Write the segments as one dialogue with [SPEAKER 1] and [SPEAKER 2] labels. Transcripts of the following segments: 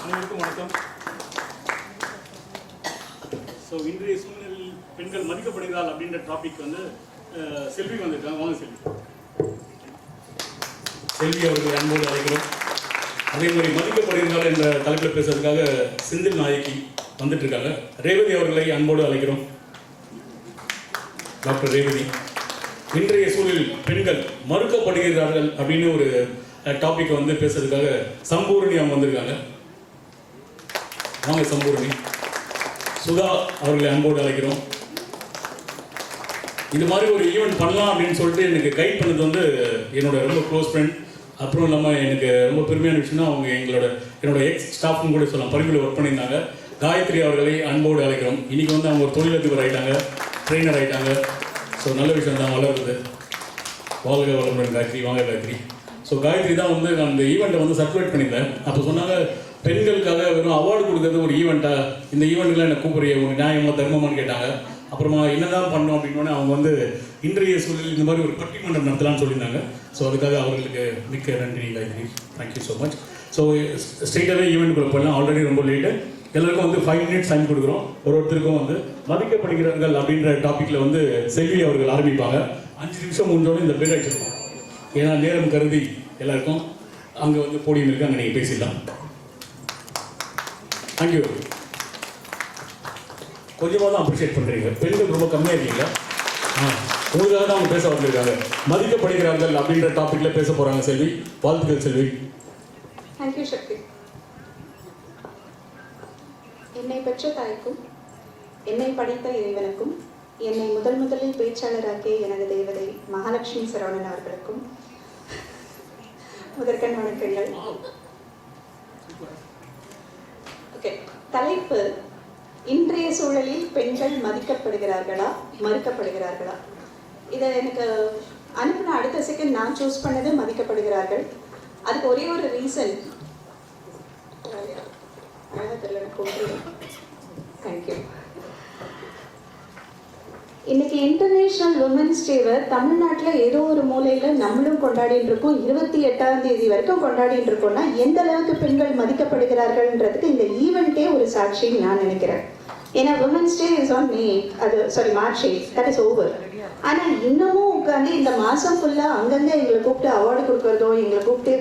[SPEAKER 1] அனைவருக்கும் வணக்கம். ஸோ இன்றைய சூழ்நிலையில் பெண்கள் மதிக்கப்படுகிறாள் அப்படின்ற டாபிக் வந்து செல்வி வந்திருக்காங்க. வாங்க செல்வி. செல்வி அவர்கள் அன்போடு அழைக்கிறோம். அதே மாதிரி மதிக்கப்படுகிறாள் என்ற தலைப்பில் பேசுறதுக்காக செந்தில் நாயகி வந்துட்டு இருக்காங்க. ரேவதி அவர்களை அன்போடு அழைக்கிறோம். டாக்டர் ரேவதி. இன்றைய சூழலில் பெண்கள் மறுக்கப்படுகிறார்கள் அப்படின்னு ஒரு டாபிக் வந்து பேசுறதுக்காக சம்பூர்ணி அவங்க வந்திருக்காங்க. வாங்க சம்பூர்ணி. சுதா அவர்களை அன்போடு அழைக்கிறோம். இது மாதிரி ஒரு ஈவெண்ட் பண்ணலாம் அப்படின்னு சொல்லிட்டு எனக்கு கைட் பண்ணது வந்து என்னோட ரொம்ப க்ளோஸ் ஃப்ரெண்ட். அப்புறம் இல்லாமல் எனக்கு ரொம்ப பெருமையான விஷயம்னா அவங்க என்னோட எக்ஸ் ஸ்டாஃப்னு கூட சொல்லலாம், பரிவில் ஒர்க் பண்ணியிருந்தாங்க. காயத்ரி அவர்களை அன்போடு அழைக்கிறோம். இன்றைக்கி வந்து அவங்க ஒரு தொழிலதிபர் ஆகிட்டாங்க, ட்ரெயினர் ஆகிட்டாங்க. ஸோ நல்ல விஷயம் தான், வளருது. வாழ்க வளமுடன் காயத்ரி. வாங்க காயத்ரி. ஸோ காயத்ரி தான் வந்து நான் இந்த ஈவெண்ட்டை வந்து சர்க்குலேட் பண்ணியிருந்தேன். அப்போ சொன்னாங்க பெண்களுக்காக வெறும் அவார்டு கொடுக்குறது ஒரு ஈவெண்ட்டாக, இந்த ஈவெண்ட்டுக்குலாம் என்ன கூப்பிடுறிய, உங்களுக்கு நியாயமாக தர்மமானு கேட்டாங்க. அப்புறமா என்னதான் பண்ணோம் அப்படின்னோடனே அவங்க வந்து இன்றைய சூழலில் இந்த மாதிரி ஒரு பட்டிமன்றம் நடத்தலாம்னு சொல்லியிருந்தாங்க. ஸோ அதுக்காக அவர்களுக்கு மிக்க நன்றி Gayathri. Thank you so much. So ஸ்ட்ரெயிட்டாகவே ஈவெண்ட்டுக்குள்ளே போடலாம். ஆல்ரெடி ரொம்ப லேட்டு. எல்லாருக்கும் வந்து 5 minutes டைம் கொடுக்குறோம். ஒருத்தருக்கும் வந்து மதிக்கப்படுகிறார்கள் அப்படின்ற டாப்பிக்கில் வந்து செல்வி அவர்கள் ஆரம்பிப்பாங்க. 5 நிமிஷம் முடிஞ்சோடனே இந்த பேர் அடிச்சிருக்கோம். ஏன்னா நேரம் கருதி எல்லாருக்கும் அங்கே வந்து போடியம் இருக்கு, அங்கே நீங்கள் பேசிடலாம். தேங்க்யூ. கொஞ்சமாக தான் அப்ரிஷியேட் பண்ணுறீங்க. பெண்கள் ரொம்ப கம்மியாக இருக்கீங்களா? உங்களுக்காக தான் அவங்க பேச வந்திருக்காங்க. மதிக்கப்படுகிறார்கள் அப்படின்ற டாப்பிக்கில் பேச போகிறாங்க செல்வி. வாழ்த்துக்கள் செல்வி.
[SPEAKER 2] தேங்க்யூ சக்தி. என்னை பெற்ற தாய்க்கும் என்னை படைத்த இறைவனுக்கும் என்னை முதலில் பேச்சாளராக்கிய எனது தேவதை மகாலட்சுமி சரவணன் அவர்களுக்கும் முதற்கண் வணக்கங்கள். ஓகே, தலைப்பு இன்றைய சூழலில் பெண்கள் மதிக்கப்படுகிறார்களா மறுக்கப்படுகிறார்களா? இதை எனக்கு அனுப்பின அடுத்த செகண்ட் நான் சூஸ் பண்ணது மதிக்கப்படுகிறார்கள். அதுக்கு ஒரே ஒரு ரீசன். தேங்க்யூ. இன்னைக்கு இன்டர்நேஷனல் உமன்ஸ் டேவை தமிழ்நாட்டில் ஏதோ ஒரு மூலையில் நம்மளும் கொண்டாடிட்டு இருக்கோம். 28ஆம் தேதி வரைக்கும் கொண்டாடிட்டு இருக்கோம்னா எந்த அளவுக்கு பெண்கள் மதிக்கப்படுகிறார்கள்ன்றதுக்கு இந்த ஈவெண்ட்டே ஒரு சாட்சின்னு நான் நினைக்கிறேன். ஏன்னா women's day is on March 8, that is over. ஆனால் இன்னமும் உட்காந்து இந்த மாதம் ஃபுல்லாக அங்கங்கே எங்களை கூப்பிட்டு அவார்டு கொடுக்கறதோ, எங்களை கூப்பிட்டு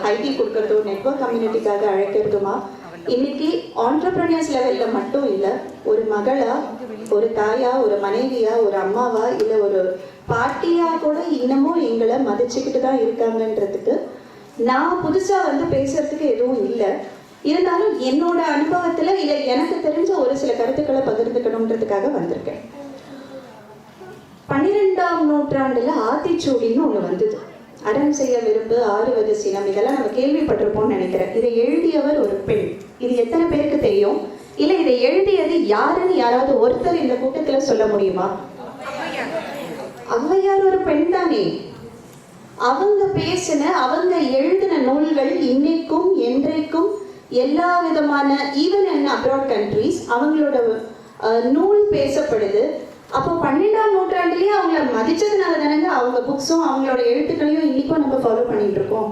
[SPEAKER 2] ஹைடி கொடுக்கறதோ, நெட்வொர்க் கம்யூனிட்டிக்காக அழைக்கிறதுமா இன்னைக்கு ஆண்டர்பிரனியர்ஸ் லெவலில் மட்டும் இல்லை, ஒரு மகளா, ஒரு தாயா, ஒரு மனைவியா, ஒரு அம்மாவா, இல்லை ஒரு பாட்டியா கூட இன்னமும் எங்களை மதிச்சுக்கிட்டு தான் இருக்காங்கன்றதுக்கு நான் புதுசாக வந்து பேசுறதுக்கு எதுவும் இல்லை. இருந்தாலும் என்னோட அனுபவத்தில் இல்லை எனக்கு தெரிஞ்ச ஒரு சில கருத்துக்களை பகிர்ந்துக்கணுன்றதுக்காக வந்திருக்கேன். 12ஆம் நூற்றாண்டுல ஆத்திச்சூடின்னு ஒன்று வந்தது. அறம் செய்ய விரும்பு, ஆறுவது சினம், இதெல்லாம் நம்ம கேள்விப்பட்டிருப்போம்னு நினைக்கிறேன். இதை எழுதியவர் ஒரு பெண். இது எத்தனை பேருக்கு தெரியும்? இல்லை இதை எழுதியது யாருன்னு யாராவது ஒருத்தர் இந்த கூட்டத்தில் சொல்ல முடியுமா? ஔவையார் ஒரு பெண் தானே. அவங்க பேசின, அவங்க எழுதின நூல்கள் இன்னைக்கும் என்றைக்கும் எல்லா விதமான ஈவன் இன் அப்ராட் கண்ட்ரீஸ் அவங்களோட நூல் பேசப்படுது. அப்போ 12ஆம் நூற்றாண்டுலேயே அவங்கள மதிச்சதுனால தானங்க அவங்க புக்ஸும் அவங்களோட எழுத்துக்களையும் இன்னைக்கும் நம்ம ஃபாலோ பண்ணிட்டு இருக்கோம்.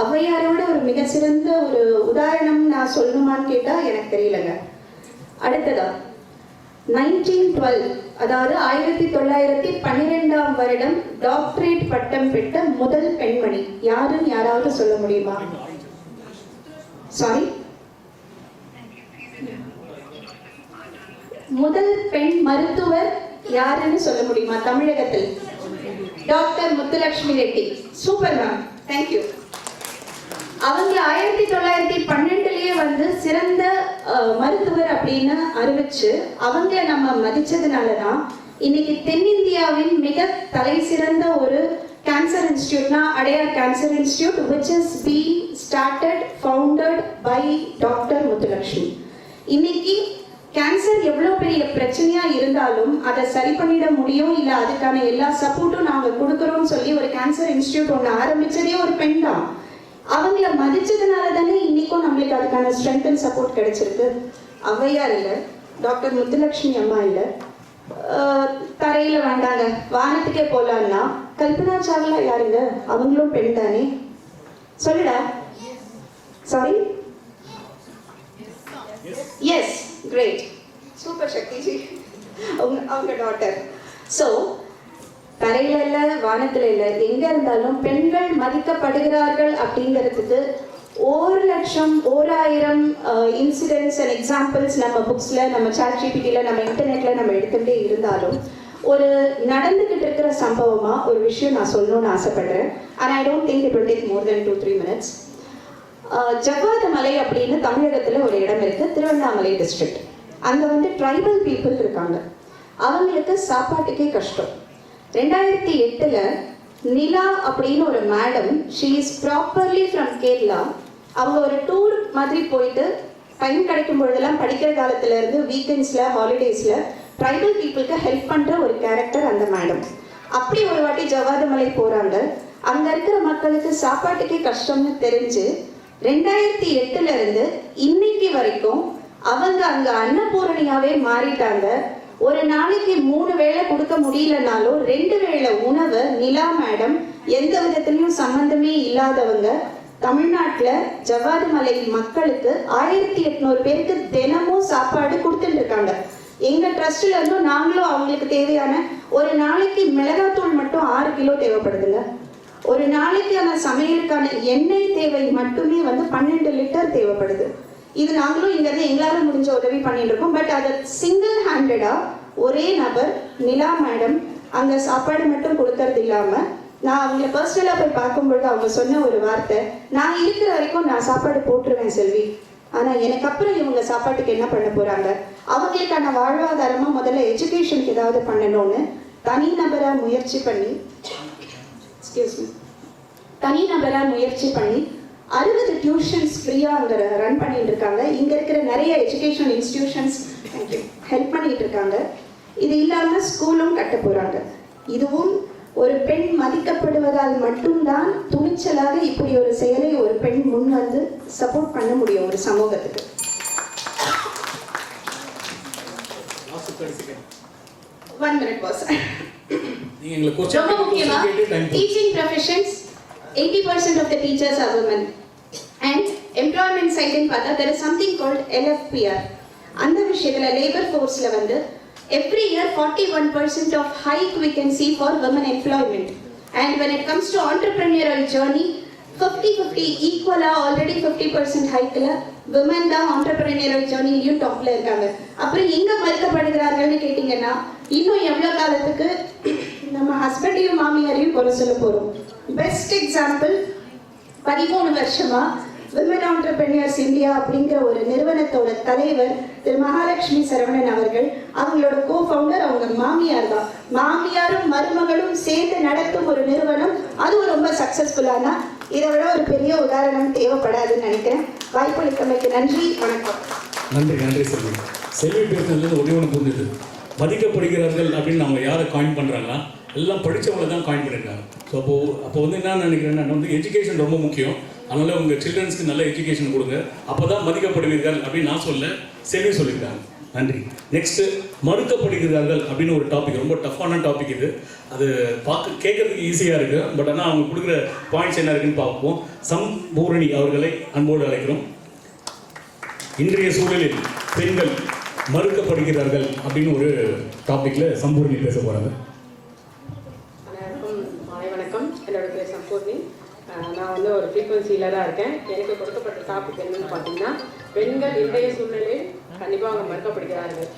[SPEAKER 2] ஔவையாரோட ஒரு மிக சிறந்த ஒரு உதாரணம் நான் சொல்லணுமான்னு கேட்டால் எனக்கு தெரியலங்க. அடுத்ததா 1912, அதாவது 1912ஆம் வருடம் டாக்டரேட் பட்டம் பெற்ற முதல் பெண்மணி யாருன்னு யாராவது சொல்ல முடியுமா? சாரி, முதல் பெண் மருத்துவர் யாருன்னு சொல்ல முடியுமா தமிழகத்தில்? Doctor Muthulakshmi Reddy. Super ma'am, thank you. அவங்க 1912லயே வந்து சிறந்த மருத்துவர் அப்படின்னு அறிவிச்சு அவங்கள நம்ம மதிச்சதுனாலதான் இன்னைக்கு தென்னிந்தியாவின் மிக தலை சிறந்த ஒரு கேன்சர் இன்ஸ்டிடியூட்னா Adyar cancer institute, which is being started, founded by doctor Muthulakshmi. இன்னைக்கு கேன்சர் எவ்வளோ பெரிய பிரச்சனையா இருந்தாலும் அதை சரி பண்ணிட முடியும், இல்லை அதுக்கான எல்லா சப்போர்ட்டும் நாங்கள் கொடுக்குறோம்னு சொல்லி ஒரு கேன்சர் இன்ஸ்டிடியூட் ஒன்று ஆரம்பிச்சதே ஒரு பெண் தான். அவங்கள மதிச்சதுனால தானே இன்னைக்கும் நம்மளுக்கு அதுக்கான ஸ்ட்ரென்த் அண்ட் சப்போர்ட் கிடைச்சிருக்கு. ஔவையார் இல்லை, டாக்டர் முத்துலட்சுமி அம்மா இல்லை, தரையில வேண்டாங்க வானத்துக்கே போலான்னா கல்பனா சாவ்லா யாருங்க? அவங்களும் பெண் தானே. சொல்லுடா. Sorry, great, super Sakthiji. அவங்க டாட்டர். ஸோ தரையில இல்லை, வானத்தில் இல்லை, எங்கே இருந்தாலும் பெண்கள் மதிக்கப்படுகிறார்கள் அப்படிங்கிறதுக்கு 1,00,000 1000 இன்சிடென்ட்ஸ் அண்ட் எக்ஸாம்பிள்ஸ் நம்ம புக்ஸில், நம்ம சாட்ஜிபிடியில், நம்ம இன்டர்நெட்டில் நம்ம எடுத்துகிட்டே இருந்தாலும் ஒரு நடந்துக்கிட்டு இருக்கிற சம்பவமாக ஒரு விஷயம் நான் சொல்லணும்னு ஆசைப்படுறேன். And I don't think it will take more then 2-3 minutes. ஜவ்வாது மலை அப்படின்னு தமிழகத்தில் ஒரு இடம் இருக்குது, திருவண்ணாமலை டிஸ்ட்ரிக்ட். அங்கே வந்து ட்ரைபல் பீப்புள் இருக்காங்க. அவங்களுக்கு சாப்பாட்டுக்கே கஷ்டம். 2008 நிலா அப்படின்னு ஒரு madam, she is properly from Kerala. அவங்க ஒரு டூர் மாதிரி போயிட்டு டைம் கிடைக்கும் பொழுதெல்லாம் படிக்கிற காலத்துல இருந்து வீக்கெண்ட்ஸில், ஹாலிடேஸில் ட்ரைபல் பீப்புளுக்கு ஹெல்ப் பண்ணுற ஒரு கேரக்டர் அந்த மேடம். அப்படி ஒரு வாட்டி ஜவ்வாது மலை போகிறாங்க. அங்கே இருக்கிற மக்களுக்கு சாப்பாட்டுக்கே கஷ்டம்னு தெரிஞ்சு 2008 இருந்து இன்னைக்கு வரைக்கும் அவங்க அங்கே அன்னபூரணியாவே மாறிட்டாங்க. ஒரு நாளைக்கு 3 வேளை கொடுக்க முடியலனாலும் 2 வேளை உணவை நிலா மேடம், எந்த விதத்திலையும் சம்பந்தமே இல்லாதவங்க, தமிழ்நாட்டில் ஜவ்வாது மலை மக்களுக்கு 1800 பேருக்கு தினமும் சாப்பாடு கொடுத்துட்டு இருக்காங்க. எங்க ட்ரஸ்ட்ல இருந்தும் நாங்களும் அவங்களுக்கு தேவையான, ஒரு நாளைக்கு மிளகாத்தூள் மட்டும் 6 கிலோ தேவைப்படுதுங்க. ஒரு நாளைக்கான சமையலுக்கான எண்ணெய் தேவை மட்டுமே வந்து 12 லிட்டர் தேவைப்படுது. இது நாங்களும் இங்கேருந்து எங்களால் முடிஞ்ச உதவி பண்ணிட்டு இருக்கோம். பட் அதை சிங்கிள் ஹேண்டடாக ஒரே நபர் நிலா மேடம் அங்கே சாப்பாடு மட்டும் கொடுக்கறது இல்லாமல், நான் அவங்கள பர்சனலாக போய் பார்க்கும்பொழுது அவங்க சொன்ன ஒரு வார்த்தை, நான் இருக்கிற வரைக்கும் நான் சாப்பாடு போட்டுருவேன் செல்வி, ஆனால் எனக்கு அப்புறம் இவங்க சாப்பாட்டுக்கு என்ன பண்ண போகிறாங்க, அவங்களுக்கான வாழ்வாதாரமாக முதல்ல எஜுகேஷனுக்கு ஏதாவது பண்ணணும்னு தனிநபராக முயற்சி பண்ணி 60 டியூஷன்ஸ் ஃப்ரீயாக அங்கே ரன் பண்ணிட்டு இருக்காங்க. இங்கே இருக்கிற நிறைய எஜுகேஷனல் இன்ஸ்டிடியூஷன்ஸ் ஹெல்ப் பண்ணிட்டு இருக்காங்க. இது இல்லாமல் ஸ்கூலும் கட்ட போகிறாங்க. இதுவும் ஒரு பெண் மதிக்கப்படுவதால் மட்டும்தான் துணிச்சலாக இப்படி ஒரு செயலை ஒரு பெண் முன் வந்து சப்போர்ட் பண்ண முடியும் ஒரு சமூகத்துக்கு. ரொம்ப முக்கியமா teaching professions 80% of the teachers are women. And employment side in பார்த்தா there is something called LFPR. அந்த விஷயத்துல லேபர் ஃபோர்ஸ்ல வந்து every year 41% of hike we can see for women employment. And when it comes to entrepreneurial journey 50-50 ஈக்குவலா already 50% ஹைக்ல women தான் entrepreneurial journeyலையும் டாப்ல இருக்காங்க. அப்புறம் எங்க மறுக்கப்படுகிறார்கள்னு கேட்டீங்கன்னா, இன்னும் எவ்வளவு காலத்துக்கு நம்ம ஹஸ்பண்டையும் மாமியாரையும் குறை சொல்ல போறோம்? பெஸ்ட் எக்ஸாம்பிள் 13 வருஷமா விமன் ஆண்டர்பிரினியர்ஸ் இந்தியா அப்படிங்கிற ஒரு நிறுவனத்தோட தலைவர் திரு மகாலட்சுமி சரவணன் அவர்கள், அவங்களோட கோ-ஃபவுண்டர் அவங்க மாமியார் தான். மாமியாரும் மருமகளும் சேர்ந்து நடத்தும் ஒரு நிறுவனம், அதுவும் ரொம்ப சக்சஸ்ஃபுல்லானா இதை விட ஒரு பெரிய உதாரணம் தேவைப்படாதுன்னு நினைக்கிறேன். வாய்ப்பளித்தமைக்கு நன்றி, வணக்கம்.
[SPEAKER 1] நன்றி செல்வி. செல்வி பேசுனதுலேருந்து ஒன்று புரிஞ்சுது. மதிக்கப்படுகிறார்கள் அப்படின்னு அவங்க யாரை காயின் பண்ணுறாங்கன்னா, எல்லாம் படித்தவங்களை தான் காயின் பண்ணியிருக்காங்க. ஸோ அப்போ வந்து என்ன நினைக்கிறேன்னா, வந்து எஜுகேஷன் ரொம்ப முக்கியம். அதனால் உங்கள் சில்ட்ரன்ஸ்க்கு நல்ல எஜுகேஷன் கொடுங்க, அப்போ தான் மதிக்கப்படுவீர்கள் அப்படின்னு நான் சொல்ல, செல்வி சொல்லியிருக்காங்க. நன்றி. நெக்ஸ்ட்டு மறுக்கப்படுகிறார்கள் அப்படின்னு ஒரு டாபிக், ரொம்ப டஃப்பான டாபிக் இது. அது கேட்கறதுக்கு ஈஸியாக இருக்குது, பட் ஆனால் அவங்க கொடுக்குற பாயிண்ட்ஸ் என்ன இருக்குன்னு பார்ப்போம். சம்பூரணி அவர்களை அன்போடு அழைக்கிறோம். இன்றைய சூழலில் பெண்கள் மறுக்கப்படுகிறார்கள் அப்படின்னு ஒரு டாப்பிக்கில் சம்பூரணி பேச போகிறாங்க.
[SPEAKER 3] வணக்கம், என்னோட பேர் சம்பூர்ணி. நான் வந்து ஒரு ஃப்ரீக்வன்சியில் தான் இருக்கேன். எனக்கு கொடுக்கப்பட்ட டாபிக் என்னன்னு பார்த்தீங்கன்னா, பெண்கள் இன்றைய சூழ்நிலையில் கண்டிப்பாக அவங்க மறுக்கப்படுகிறார்கள்.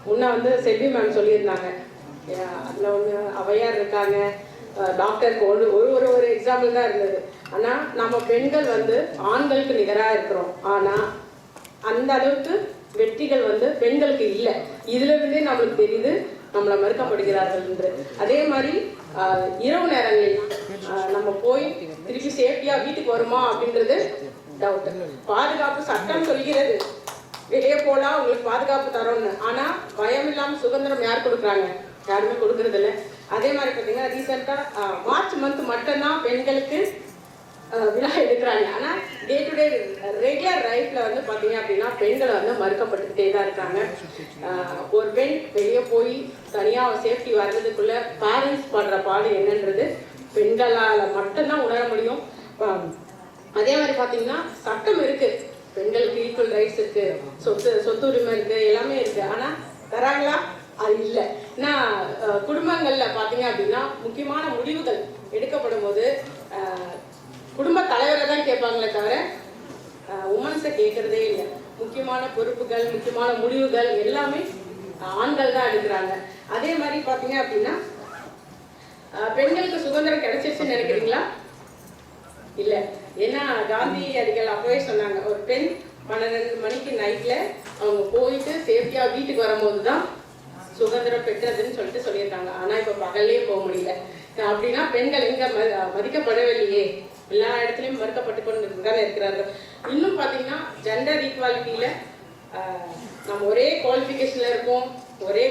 [SPEAKER 3] முன்னே வந்து செல்வி மேம் சொல்லியிருந்தாங்க, அதில் ஒன்று அவையார் இருக்காங்க, டாக்டருக்கு ஒரு எக்ஸாம்பிள் தான் இருந்தது. ஆனால் நம்ம பெண்கள் வந்து ஆண்களுக்கு நிகராக இருக்கிறோம், ஆனால் அந்த அளவுக்கு வெற்றிகள் வந்து பெண்களுக்கு இல்லை. இதுல இருந்தே நம்மளுக்கு தெரியுது நம்மளை மறுக்கப்படுகிறார்கள் என்று. அதே மாதிரி இரவு நேரங்களில் நம்ம போய் திருப்பி சேஃப்டியா வீட்டுக்கு வருமா அப்படின்றது டவுட். பாதுகாப்பு சட்டம் சொல்கிறது வெளியே போலாம் உங்களுக்கு பாதுகாப்பு தரோம்னு, ஆனா பயம் இல்லாம சுதந்திரம் யார் கொடுக்குறாங்க? யாருமே கொடுக்கறது இல்லை. அதே மாதிரி பார்த்தீங்கன்னா ரீசெண்டா மார்ச் மந்த் மட்டும்தான் பெண்களுக்கு விழா எடுக்கிறாங்க. ஆனால் டே டு டே ரெகுலர் லைஃப்ல வந்து பார்த்தீங்க அப்படின்னா பெண்களை வந்து மறுக்கப்பட்டுக்கிட்டே தான் இருக்காங்க. ஒரு பெண் வெளியே போய் தனியாக சேஃப்டி வர்றதுக்குள்ள பேரண்ட்ஸ் படுற பாடு என்னன்றது பெண்களால் மட்டும்தான் உணர முடியும். அதே மாதிரி பார்த்தீங்கன்னா சட்டம் இருக்கு, பெண்களுக்கு ஈக்குவல் ரைட்ஸ் இருக்கு, சொத்து உரிமை இருக்கு, எல்லாமே இருக்கு. ஆனா தராங்களா? அது இல்லை. ஏன்னா குடும்பங்கள்ல பாத்தீங்க அப்படின்னா முக்கியமான முடிவுகள் எடுக்கப்படும் போது குடும்ப தலைவரை தான் கேட்பாங்களே தவிர உமன்ஸை கேட்கறதே இல்லை. முக்கியமான பொறுப்புகள், முக்கியமான முடிவுகள் எல்லாமே ஆண்கள் தான் எடுக்கிறாங்க. அதே மாதிரி பாத்தீங்க அப்படின்னா பெண்களுக்கு சுதந்திரம் கிடைச்சிருச்சுன்னு நினைக்கிறீங்களா? இல்ல. ஏன்னா காந்தி அடிகள் அப்பவே சொன்னாங்க, ஒரு பெண் 12 மணிக்கு நைட்ல அவங்க போயிட்டு சேஃப்டியா வீட்டுக்கு வரும்போது தான் சுதந்திரம் பெற்றதுன்னு சொல்லியிருக்காங்க. ஆனா இப்ப பகல்லே போக முடியல. அப்படின்னா பெண்கள் எங்க மதிக்கப்படவில்லையே, எல்லா இடத்துலயும் மறுக்கப்பட்டு கொண்டு தானே இருக்கிறார்கள். இன்னும் பாத்தீங்கன்னா ஜெண்டர் ஈக்குவாலிட்டியில நம்ம ஒரே குவாலிஃபிகேஷன்ல இருப்போம், ஒரே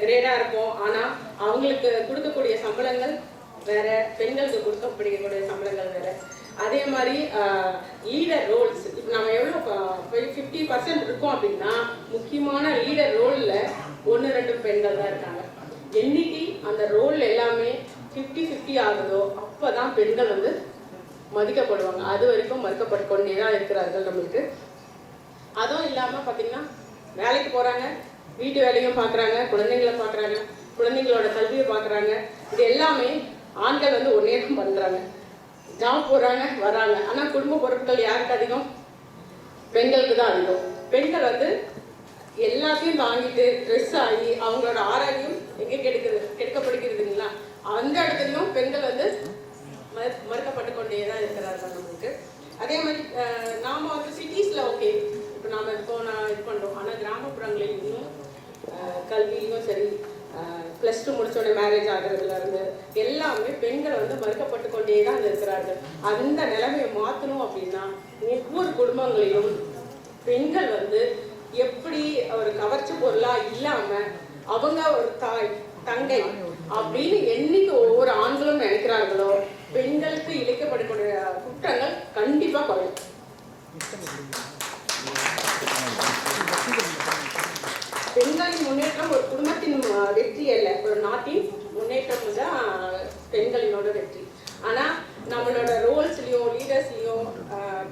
[SPEAKER 3] கிரேடா இருப்போம். ஆனா அவங்களுக்கு கொடுக்கக்கூடிய சம்பளங்கள் வேற, பெண்களுக்கு கொடுக்கக்கூடிய சம்பளங்கள் வேற. அதே மாதிரி லீடர் ரோல்ஸ் இப்போ நம்ம எவ்வளோ 50% இருக்கோம் அப்படின்னா முக்கியமான லீடர் ரோலில் 1-2 பெண்கள் தான் இருக்காங்க. என்னைக்கு அந்த ரோல் எல்லாமே 50-50 ஆகுதோ அப்போ தான் பெண்கள் வந்து மதிக்கப்படுவாங்க. அது வரைக்கும் மறுக்கப்பட்டு கொண்டே தான் இருக்கிறார்கள் நம்மளுக்கு. அதுவும் இல்லாமல் பார்த்தீங்கன்னா வேலைக்கு போகிறாங்க, வீட்டு வேலையும் பார்க்குறாங்க, குழந்தைங்களை பார்க்குறாங்க, குழந்தைங்களோட கல்வியை பார்க்குறாங்க. இது எல்லாமே ஆண்கள் வந்து ஒரே தான் பண்ணுறாங்க. ஜாப் போகிறாங்க, வராங்க. ஆனால் குடும்ப பொருட்கள் யாருக்கு அதிகம்? பெண்களுக்கு தான் அதிகம். பெண்கள் வந்து எல்லாத்தையும் தாங்கிட்டு ட்ரெஸ் ஆகி அவங்களோட ஆரோக்கியம் எங்கே கெடுக்கப்படுகிறதுங்களா, அந்த இடத்துலையும் பெண்கள் வந்து மறுக்கப்பட்டு கொண்டே தான் இருக்கிறார்கள் நம்மளுக்கு. அதே மாதிரி நாம் வந்து சிட்டிஸில் ஓகே, இப்போ நாம் இது பண்ணுறோம். ஆனால் கிராமப்புறங்களில் இன்னும் கல்வியிலும் சரி, +2 முடிச்சோட மேரேஜ் ஆகிறதுல இருந்து எல்லாமே பெண்கள் வந்து மறுக்கப்பட்டு கொண்டே தான் இருக்கிறார்கள். அந்த நிலைமையை மாற்றணும் அப்படின்னா ஒவ்வொரு குடும்பங்களிலும் பெண்கள் வந்து எப்படி ஒரு கவர்ச்சி பொருளா இல்லாம அவங்க ஒரு தாய் தங்கை அப்படின்னு என்னைக்கு ஒவ்வொரு ஆண்களும் நினைக்கிறார்களோ பெண்களுக்கு இழைக்கப்படக்கூடிய குற்றங்கள் கண்டிப்பா குறையும். பெண்களின் முன்னேற்றம் ஒரு குடும்பத்தின் வெற்றி அல்ல, ஒரு நாட்டின் முன்னேற்றம் தான் பெண்களினோட வெற்றி. ஆனா நம்மளோட ரோல்ஸ்லயும் லீடர்ஸ்லயும்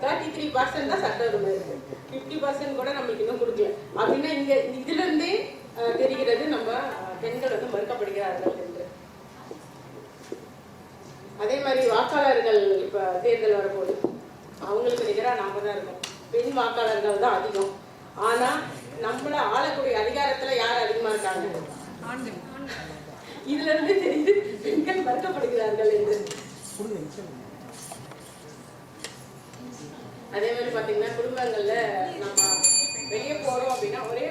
[SPEAKER 3] 33% தான் சட்ட உரிமை இருக்கு, 50% கூட நம்மளுக்கு இன்னும் கொடுக்கல. அப்படின்னா இங்க இதுல இருந்தே தெரிகிறது நம்ம பெண்கள் வந்து மறுக்கப்படுகிறார்கள் என்று. அதே மாதிரி வாக்காளர்கள் இப்ப தேர்தல் வரும்போது அவங்களுக்கு நிகராக நாம தான் இருக்கோம், பெண் வாக்காளர்கள் தான் அதிகம். ஆனா நம்மள ஆளக்கூடிய அதிகாரத்துல யார் அதிகமா இருக்காங்க? இதுல இருந்து தெரிந்து பெண்கள் மறுக்கப்படுகிறார்கள் என்று. அதே மாதிரி பாத்தீங்கன்னா குடும்பங்கள்ல நம்ம வெளியே போறோம் அப்படின்னா ஒரே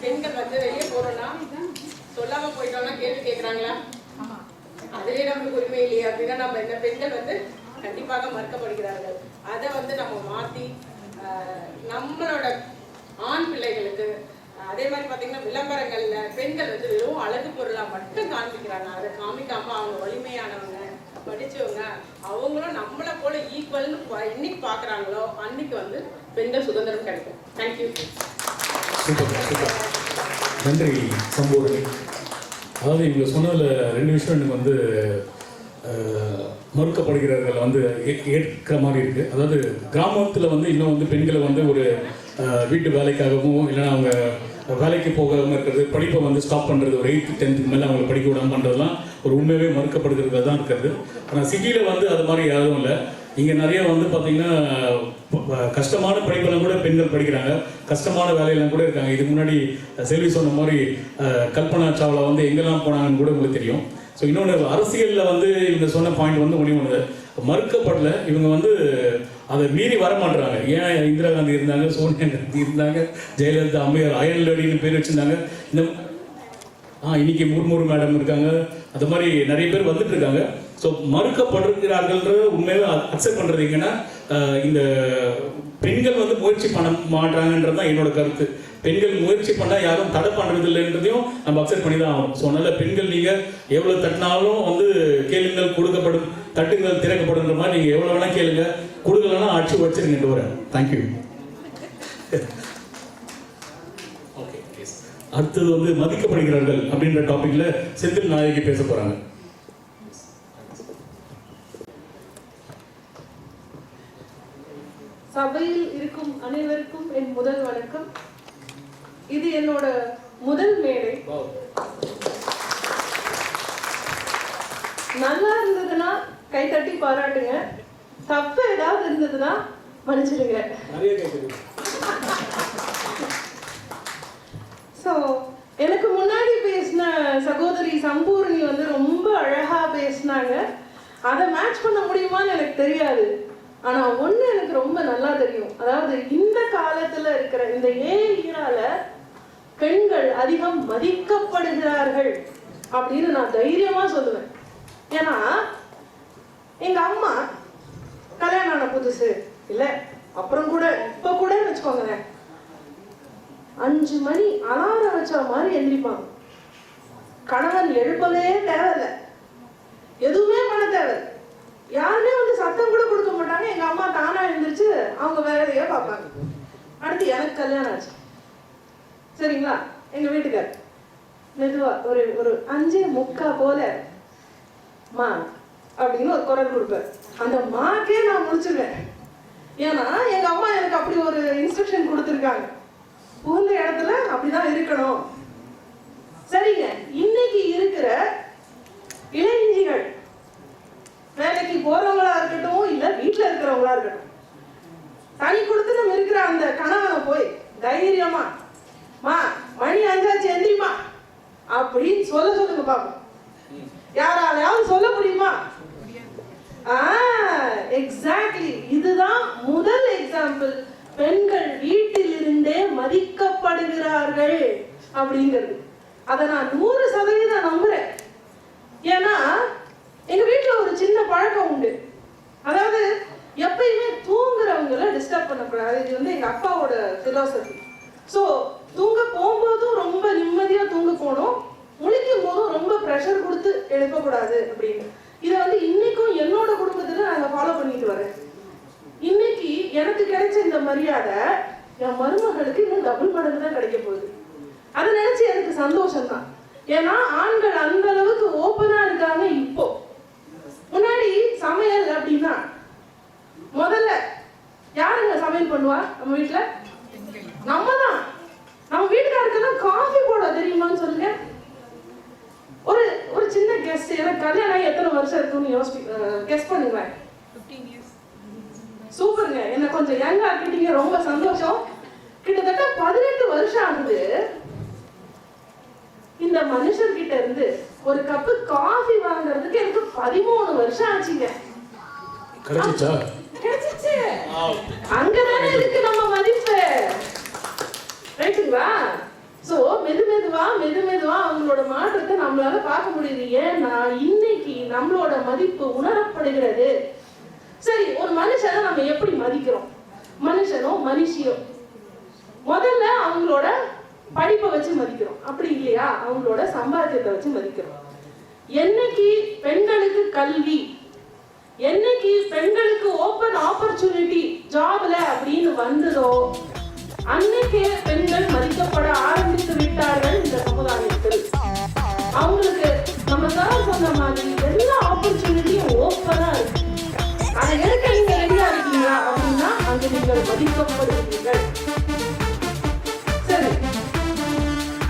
[SPEAKER 3] பெண்கள் வந்து வெளியே போறோம்னா சொல்லாம போயிட்டோம்னா கேள்வி கேட்கறாங்களா? அதுலயே நமக்கு உரிமை இல்லையே அப்படின்னா நம்ம இந்த பெண்கள் வந்து கண்டிப்பாக மறுக்கப்படுகிறார்கள். அதை வந்து நம்ம மாத்தி நம்மளோட ஆண் பிள்ளைகளுக்கு அதே மாதிரி பாத்தீங்கன்னா விளம்பரங்கள்ல பெண்கள் வந்து வெறும் அழகு பொருளா மட்டும் காண்பிக்கிறாங்க. அதை காமிக்காம அவங்க வலிமையானவங்க, படிச்சவங்க, அவங்களும் நம்மளை போல ஈக்குவல்னு இன்னைக்கு பாக்குறாங்களோ அன்னைக்கு வந்து பெண்கள் சுதந்திரம் கிடைக்கும். தேங்க்யூ.
[SPEAKER 1] நன்றி சம்பூரணி. அதாவது இவங்க சொன்னதில் 2 விஷயம் எனக்கு வந்து மறுக்கப்படுகிறார்கள் வந்து ஏற்கிற மாதிரி இருக்குது. அதாவது கிராமத்தில் வந்து இன்னும் வந்து பெண்களை வந்து ஒரு வீட்டு வேலைக்காகவும் இல்லைன்னா அவங்க வேலைக்கு போகாமல் இருக்கிறது, படிப்பை வந்து ஸ்டாப் பண்ணுறது, ஒரு 8th 10th மேலே அவங்களை படிக்க விடாமல் பண்ணுறதுலாம் ஒரு உண்மையாகவே மறுக்கப்படுகிறது தான் இருக்கிறது. ஆனால் சிட்டியில் வந்து அது மாதிரி யாரும் இல்லை. இங்கே நிறைய வந்து பார்த்திங்கன்னா கஷ்டமான படிப்பெல்லாம் கூட பெண்கள் படிக்கிறாங்க, கஷ்டமான வேலையெல்லாம் கூட இருக்காங்க. இதுக்கு முன்னாடி செல்வி சொன்ன மாதிரி கல்பனா சாவ்லா வந்து எங்கெல்லாம் போனாங்கன்னு கூட உங்களுக்கு தெரியும். ஸோ இன்னொன்று அரசியலில் வந்து இவங்க சொன்ன பாயிண்ட் வந்து ஒன்று மறுக்கப்படல, இவங்க வந்து அதை மீறி வர மாட்டுறாங்க. ஏன் இந்திரா காந்தி இருந்தாங்க, சோனியா காந்தி இருந்தாங்க, ஜெயலலிதா, அம்மையார், அயன் லேடின்னு பேர் வச்சுருந்தாங்க. இந்த இன்னைக்கு முர்மு மேடம் இருக்காங்க, அது மாதிரி நிறைய பேர் வந்துட்டு இருக்காங்க. ஸோ மறுக்கப்படுகிறார்கள்ன்ற உண்மையாக அக்செப்ட் பண்ணுறது எங்கன்னா இந்த பெண்கள் வந்து முயற்சி பண்ண மாட்டாங்கன்றது தான் என்னோட கருத்து. பெண்கள் முயற்சி பண்ணால் யாரும் தடை பண்ணுறது இல்லைன்றதையும் நம்ம அக்செப்ட் பண்ணி தான் ஆகணும். ஸோ அதனால் பெண்கள் நீங்கள் எவ்வளோ தட்டினாலும் வந்து கேளுங்கள் கொடுக்கப்படும், தட்டுங்கள் திறக்கப்படுன்ற மாதிரி நீங்கள் எவ்வளோ வேணால் கேளுங்க, கொடுக்கலன்னா ஆட்சி வச்சிருங்க வரேன். தேங்க்யூ. ஓகே, அடுத்தது வந்து மதிக்கப்படுகிறார்கள் அப்படின்ற டாபிக்ல செந்தில் நாயகி பேச போறாங்க.
[SPEAKER 4] சபையில் இருக்கும் அனைவருக்கும் என் முதல் வணக்கம். இது என்னோட முதல் மேடை. நல்லா இருந்ததுன்னா கை தட்டி பாராட்டுங்க, தப்பு ஏதாவது இருந்ததுன்னா மன்னிச்சிடுங்க. ஸோ எனக்கு முன்னாடி பேசின சகோதரி சம்பூர்ணி வந்து ரொம்ப அழகா பேசினாங்க. அதை மேட்ச் பண்ண முடியுமான்னு எனக்கு தெரியாது. ஆனா ஒண்ணு எனக்கு ரொம்ப நல்லா தெரியும். அதாவது இந்த காலத்துல இருக்கிற இந்த ஏரால பெண்கள் அதிகம் மதிக்கப்படுகிறார்கள் அப்படின்னு நான் தைரியமா சொல்லுவேன். ஏன்னா எங்க அம்மா கல்யாணம் ஆன புதுசு இல்ல, அப்புறம் கூட இப்ப கூட வச்சுக்கோங்களேன், 5 மணி அலாரம் வச்ச மாதிரி எந்திரிப்பாங்க. கணவன் எழுப்பவே தேவையில்லை, எதுவுமே பண்ண தேவை, யாருமே வந்து சத்தம் கூட கொடுக்க மாட்டாங்க. எங்க அம்மா தானா எழுந்திரிச்சு அவங்க வேலையே பார்ப்பாங்க. அடுத்து எனக்கு கல்யாணம் ஆச்சு சரிங்களா. எங்க வீட்டுக்கார் மெதுவா ஒரு 5:45 போல மா அப்படின்னு ஒரு குரல் கொடுப்பார். அந்த மாக்கே நான் முடிச்சிருவேன். ஏன்னா எங்க அம்மா எனக்கு அப்படி ஒரு இன்ஸ்ட்ரக்ஷன் கொடுத்துருக்காங்க, புகுந்த இடத்துல அப்படிதான் இருக்கணும். சரிங்க, இன்னைக்கு இருக்கிற இளைஞர்கள் வேலைக்கு போறவங்களா இருக்கட்டும் இல்ல வீட்டுல இருக்கிறவங்களா இருக்கட்டும், தனி கொடுத்து இருக்கிற அந்த கணவனை போய் தைரியமா மா மணி 5 எந்திரிமா அப்படின்னு சொல்லுங்க பாப்போம். யாராலையாவது சொல்ல முடியுமா? எக்ஸாக்ட்லி, இதுதான் முதல் எக்ஸாம்பிள். பெண்கள் வீட்டில் இருந்தே மதிக்கப்படுகிறார்கள் அப்படிங்கிறது. அதை நான் 100% நம்புறேன். ஏன்னா எங்க வீட்டுல ஒரு சின்ன பழக்கம் உண்டு. அதாவது எப்பயுமே தூங்குறவங்களை டிஸ்டர்ப் பண்ணக்கூடாது. இது வந்து எங்க அப்பாவோட பிலாசபி. ஸோ தூங்க போகும்போதும் ரொம்ப நிம்மதியா தூங்க போகணும், முழிக்கும் போதும் ரொம்ப ப்ரெஷர் கொடுத்து எழுப்பக்கூடாது அப்படின்னு. இதை வந்து இன்னைக்கும் என்னோட குடும்பத்துல நாங்க ஃபாலோ பண்ணிட்டு வரேன். இன்னைக்கு எனக்கு கிடைச்ச இந்த மரியாதை என் மருமகளுக்கு இன்னும் டபுள் மடங்கு தான் கிடைக்க போகுது. அதை நினைச்சு எனக்கு சந்தோஷம் தான். ஏன்னா ஆண்கள் அந்த அளவுக்கு ஓப்பனா இருக்காங்க. இப்போ முன்னாடி சமையல் அப்படின்னா முதல்ல யாருங்க சமையல் பண்ணுவா? நம்ம வீட்டுல நம்ம தான். நம்ம வீட்டுக்காருக்கு தான் காஃபி போட தெரியுமான்னு சொல்லுங்க. ஒரு ஒரு சின்ன கெஸ்ட், எனக்கு கல்யாணம் எத்தனை வருஷம் இருக்குன்னு கெஸ் பண்ணுங்க.
[SPEAKER 5] 15 years.
[SPEAKER 4] சூப்பருங்க, என்ன கொஞ்சம் யங் ஆக்கிட்டீங்க, ரொம்ப சந்தோஷம். கிட்டத்தட்ட 18 வருஷம் ஆகுது இந்த மனுஷர்கிட்ட இருந்து ஒரு கப்பு காஃபி வாங்குறதுக்கு. எனக்கு 13 வருஷம் ஆச்சுங்க. கிடைச்சிச்சு. அங்கதானே இருக்கு நம்ம மதிப்பு, ரைட்டுங்களா? சோ மெதுமெதுவா அவங்களோட மாற்றத்தை நம்மளால பார்க்க முடியுது. ஏன்னா இன்னைக்கு நம்மளோட மதிப்பு உணரப்படுகிறது. சரி, ஒரு மனுஷனை நம்ம எப்படி மதிக்கிறோம்? மனுஷனோ மனுஷியோ முதல்ல அவங்களோட படிப்பை வச்சு மதிக்கிறோம், அப்படி இல்லையா அவங்களோட சம்பாத்தியத்தை வச்சு மதிக்கிறோம். என்னைக்கு பெண்களுக்கு கல்வி, என்னைக்கு பெண்களுக்கு ஓப்பன் ஆப்பர்ச்சுனிட்டி ஜாப்ல அப்படின்னு வந்ததோ அன்னைக்கே பெண்கள் மதிக்கப்பட ஆரம்பித்து விட்டார்கள் இந்த சமுதாயத்தில். அவங்களுக்கு நம்ம தான் சொன்ன மாதிரி எல்லா ஆப்பர்ச்சுனிட்டியும் ஓப்பனா இருக்கு. அதை எடுக்க நீங்க ரெடியா இருக்கீங்களா அப்படின்னா அங்கு நீங்கள் மதிக்கப்படுவீர்கள். சரி,